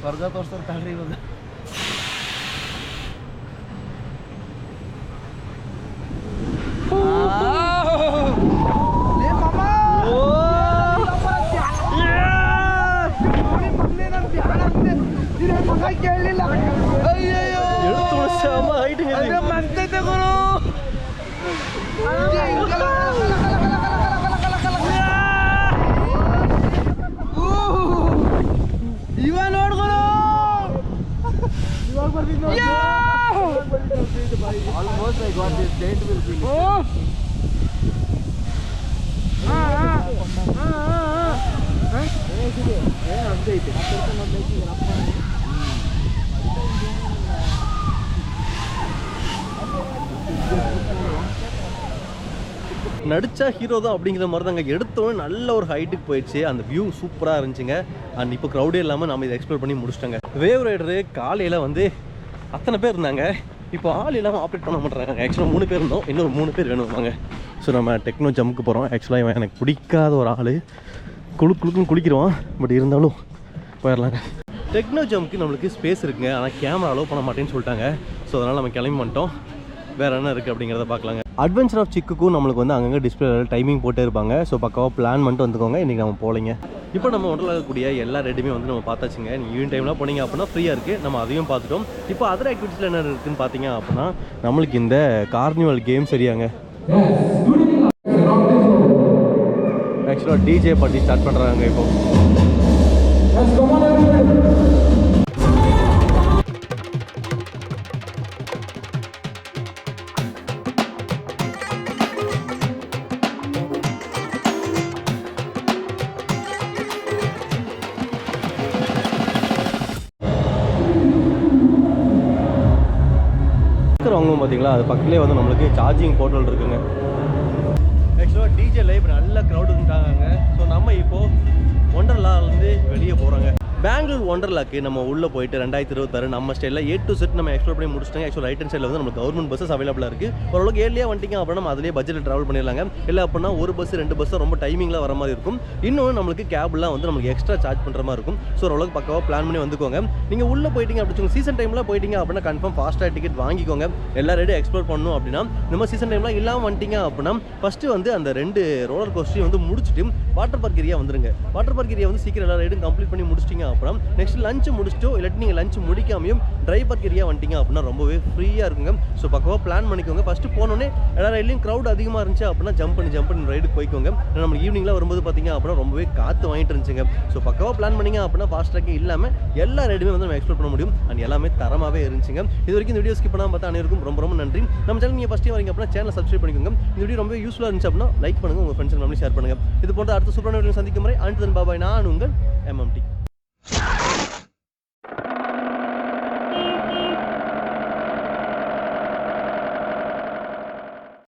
ವರ್ಗ ತೋರಿಸ್ತಾರೆ ತಳ್ರಿ ಇವಾಗ. Almost I got this date will be. நடிச்சா ஹீரோ தான் அப்படிங்கிற மாதிரி தாங்க. எடுத்தோன்னே நல்ல ஒரு ஹைட்டுக்கு போயிடுச்சு. அந்த வியூ சூப்பராக இருந்துச்சுங்க. அண்ட் இப்போ க்ரௌடே இல்லாமல் நம்ம இதை எக்ஸ்ப்ளோர் பண்ணி முடிச்சிட்டோங்க. வேவ் ரைடரு காலையில் வந்து அத்தனை பேர் இருந்தாங்க. இப்போ ஆள் இல்லாமல் ஆப்ரேட் பண்ண மாட்டேறாங்க. ஆக்சுவலாக 3 பேர் இருந்தோம், இன்னொரு 3 பேர் வேணும்வாங்க. ஸோ நம்ம டெக்னோ ஜம்முக்கு போகிறோம். ஆக்சுவலாக இவன் எனக்கு பிடிக்காத ஒரு ஆள், குளுக்குன்னு குளிக்கிறோம். பட் இருந்தாலும் போயிடலாங்க. டெக்னோ ஜம்முக்கு நம்மளுக்கு ஸ்பேஸ் இருக்குங்க, ஆனால் கேமரா அலோவ் பண்ண மாட்டேன்னு சொல்லிட்டாங்க. ஸோ அதனால் நம்ம கிளம்பி வந்துட்டோம். வேறு என்ன இருக்குது அப்படிங்கிறத பார்க்கலாங்க. அட்வென்ச்சர் ஆஃப் சிக்குக்கும் நம்மளுக்கு வந்து அங்கங்கே டிஸ்பிளே டைமிங் போட்டே இருப்பாங்க. ஸோ பக்காவாக பிளான் பண்ணிட்டு வந்துக்கோங்க. இன்றைக்கி நம்ம போகலைங்க. இப்போ நம்ம ஒன்றில் இருக்கக்கூடிய எல்லா ரெடியுமே வந்து நம்ம பார்த்தாச்சுங்க. நீங்கள் ஈவினிங் டைம்லாம் போனீங்க அப்படின்னா ஃப்ரீயாக இருக்குது, நம்ம அதையும் பார்த்துட்டோம். இப்போ அதர் ஆக்டிவிட்டீஸில் என்ன இருக்குதுன்னு பார்த்தீங்க அப்படின்னா நம்மளுக்கு இந்த கார்னிவல் கேம் சரியாங்க. ஆக்சுவலாக டிஜே பார்ட்டி ஸ்டார்ட் பண்ணுறாங்க இப்போ. வாங்குவோம் பார்த்தீங்களா, அது பக்கத்துலேயே வந்து நம்மளுக்கு சார்ஜிங் போர்ட்டல் இருக்குங்க. ஆக்சுவலாக டிஜே லைவ் நல்ல க்ரௌடு இருந்தாங்க. ஸோ நம்ம இப்போது ஒண்டர்லாலேருந்து வெளியே போகிறோங்க. பெங்களூர் ஒண்டர்லாக்கு நம்ம உள்ளே போயிட்டு 2026 நம்ம ஸ்டைலில் A to Z நம்ம எக்ஸ்ப்ளோர் பண்ணி முடிச்சிட்டாங்க. ஆக்சுவலாக ரைட் ஹேண்ட் சைடில் வந்து நமக்கு கவர்மெண்ட் பஸ்ஸஸ் அவைலபிளாக இருக்குது. ஓரளவுக்கு ஏர்லியாக வந்துட்டிங்க அப்படின்னா நம்ம அதிலே பட்ஜெட்டில் ட்ராவல் பண்ணிடலாங்க. இல்லை அப்படின்னா ஒரு பஸ் 2 பஸ் ரொம்ப டைமிங்கில் வர மாதிரி இருக்கும். இன்னொன்று நம்மளுக்கு கேப்லாம் வந்து நமக்கு எக்ஸ்ட்ரா சார்ஜ் பண்ணுற மாதிரி இருக்கும். ஸோ ஓரளவுக்கு பக்காவாக பிளான் பண்ணி வந்துக்கோங்க. நீங்கள் உள்ளே போயிட்டீங்க அப்படின்னு சீசன் டைமில் போயிட்டீங்க அப்படின்னா கன்ஃபார்ம் ஃபாஸ்ட்டாக டிக்கெட் வாங்கிக்கோங்க. எல்லா ரைடும் எக்ஸ்ப்ளோர் பண்ணணும் அப்படின்னா நம்ம சீசன் டைம்லாம் இல்லாமல் வந்துட்டிங்க அப்படின்னா ஃபஸ்ட்டு வந்து அந்த 2 ரோலர் கோஸ்டரையும் வந்து முடிச்சுட்டு வாட்டர் பார்க் ஏரியா வந்துருங்க. வாட்டர் பார்க் ஏரியா வந்து சீக்கிரம் எல்லா ரைடும் கம்ப்ளீட் பண்ணி முடிச்சிட்டிங்க அப்புறம் நெக்ஸ்ட் லஞ்ச் முடிச்சிட்டோ இல்லாட்டி நீங்கள் லஞ்ச் முடிக்காமையும் ட்ரை பார்க் ஏரியா வந்துட்டிங்க அப்படின்னா ரொம்பவே ஃப்ரீயாக இருக்குங்க. ஸோ பக்கவாக பிளான் பண்ணிக்கோங்க. ஃபஸ்ட்டு போனோடனே எல்லா ரைட்லையும் க்ரௌட் அதிகமாக இருந்துச்சு அப்படின்னா ஜம்ப் பண்ணி ரைடுக்கு போய்க்கோங்க. நம்ம ஈவினிங்லாம் வரும்போது பார்த்தீங்க அப்படின்னா ரொம்பவே காற்று வாங்கிட்டு இருந்துச்சுங்க. ஸோ பக்கவாக பிளான் பண்ணிங்க அப்படின்னா ஃபாஸ்ட் ட்ராக்கிங் இல்லாமல் எல்லா ரைடுமே வந்து நம்ம எக்ஸ்ப்ளோர் பண்ண முடியும். அண்ட் எல்லாமே தரமாகவே இருந்துச்சுங்க. இது வரைக்கும் இந்த வீடியோ ஸ்கிப் பண்ணாமல் பார்த்தா அனைவருக்கும் ரொம்ப ரொம்ப நன்றி. நம்ம சேனல் நீங்கள் ஃபஸ்ட் டைம் வரீங்க அப்படின்னா சேனல் சப்ஸ்கிரைப் பண்ணிக்கோங்க. இந்த வீடியோ ரொம்ப யூஸ்ஃபுல்லாக இருந்துச்சு அப்படின்னா லைக் பண்ணுங்கள், உங்கள் ஃப்ரெண்ட்ஸ் ஃபேமிலி ஷேர் பண்ணுங்கள். இது போன்ற அடுத்த சூப்பரான வீடியோ சந்திக்கும் முறை அண்ட் தென் பாபாய், நான் உங்கள் MMT.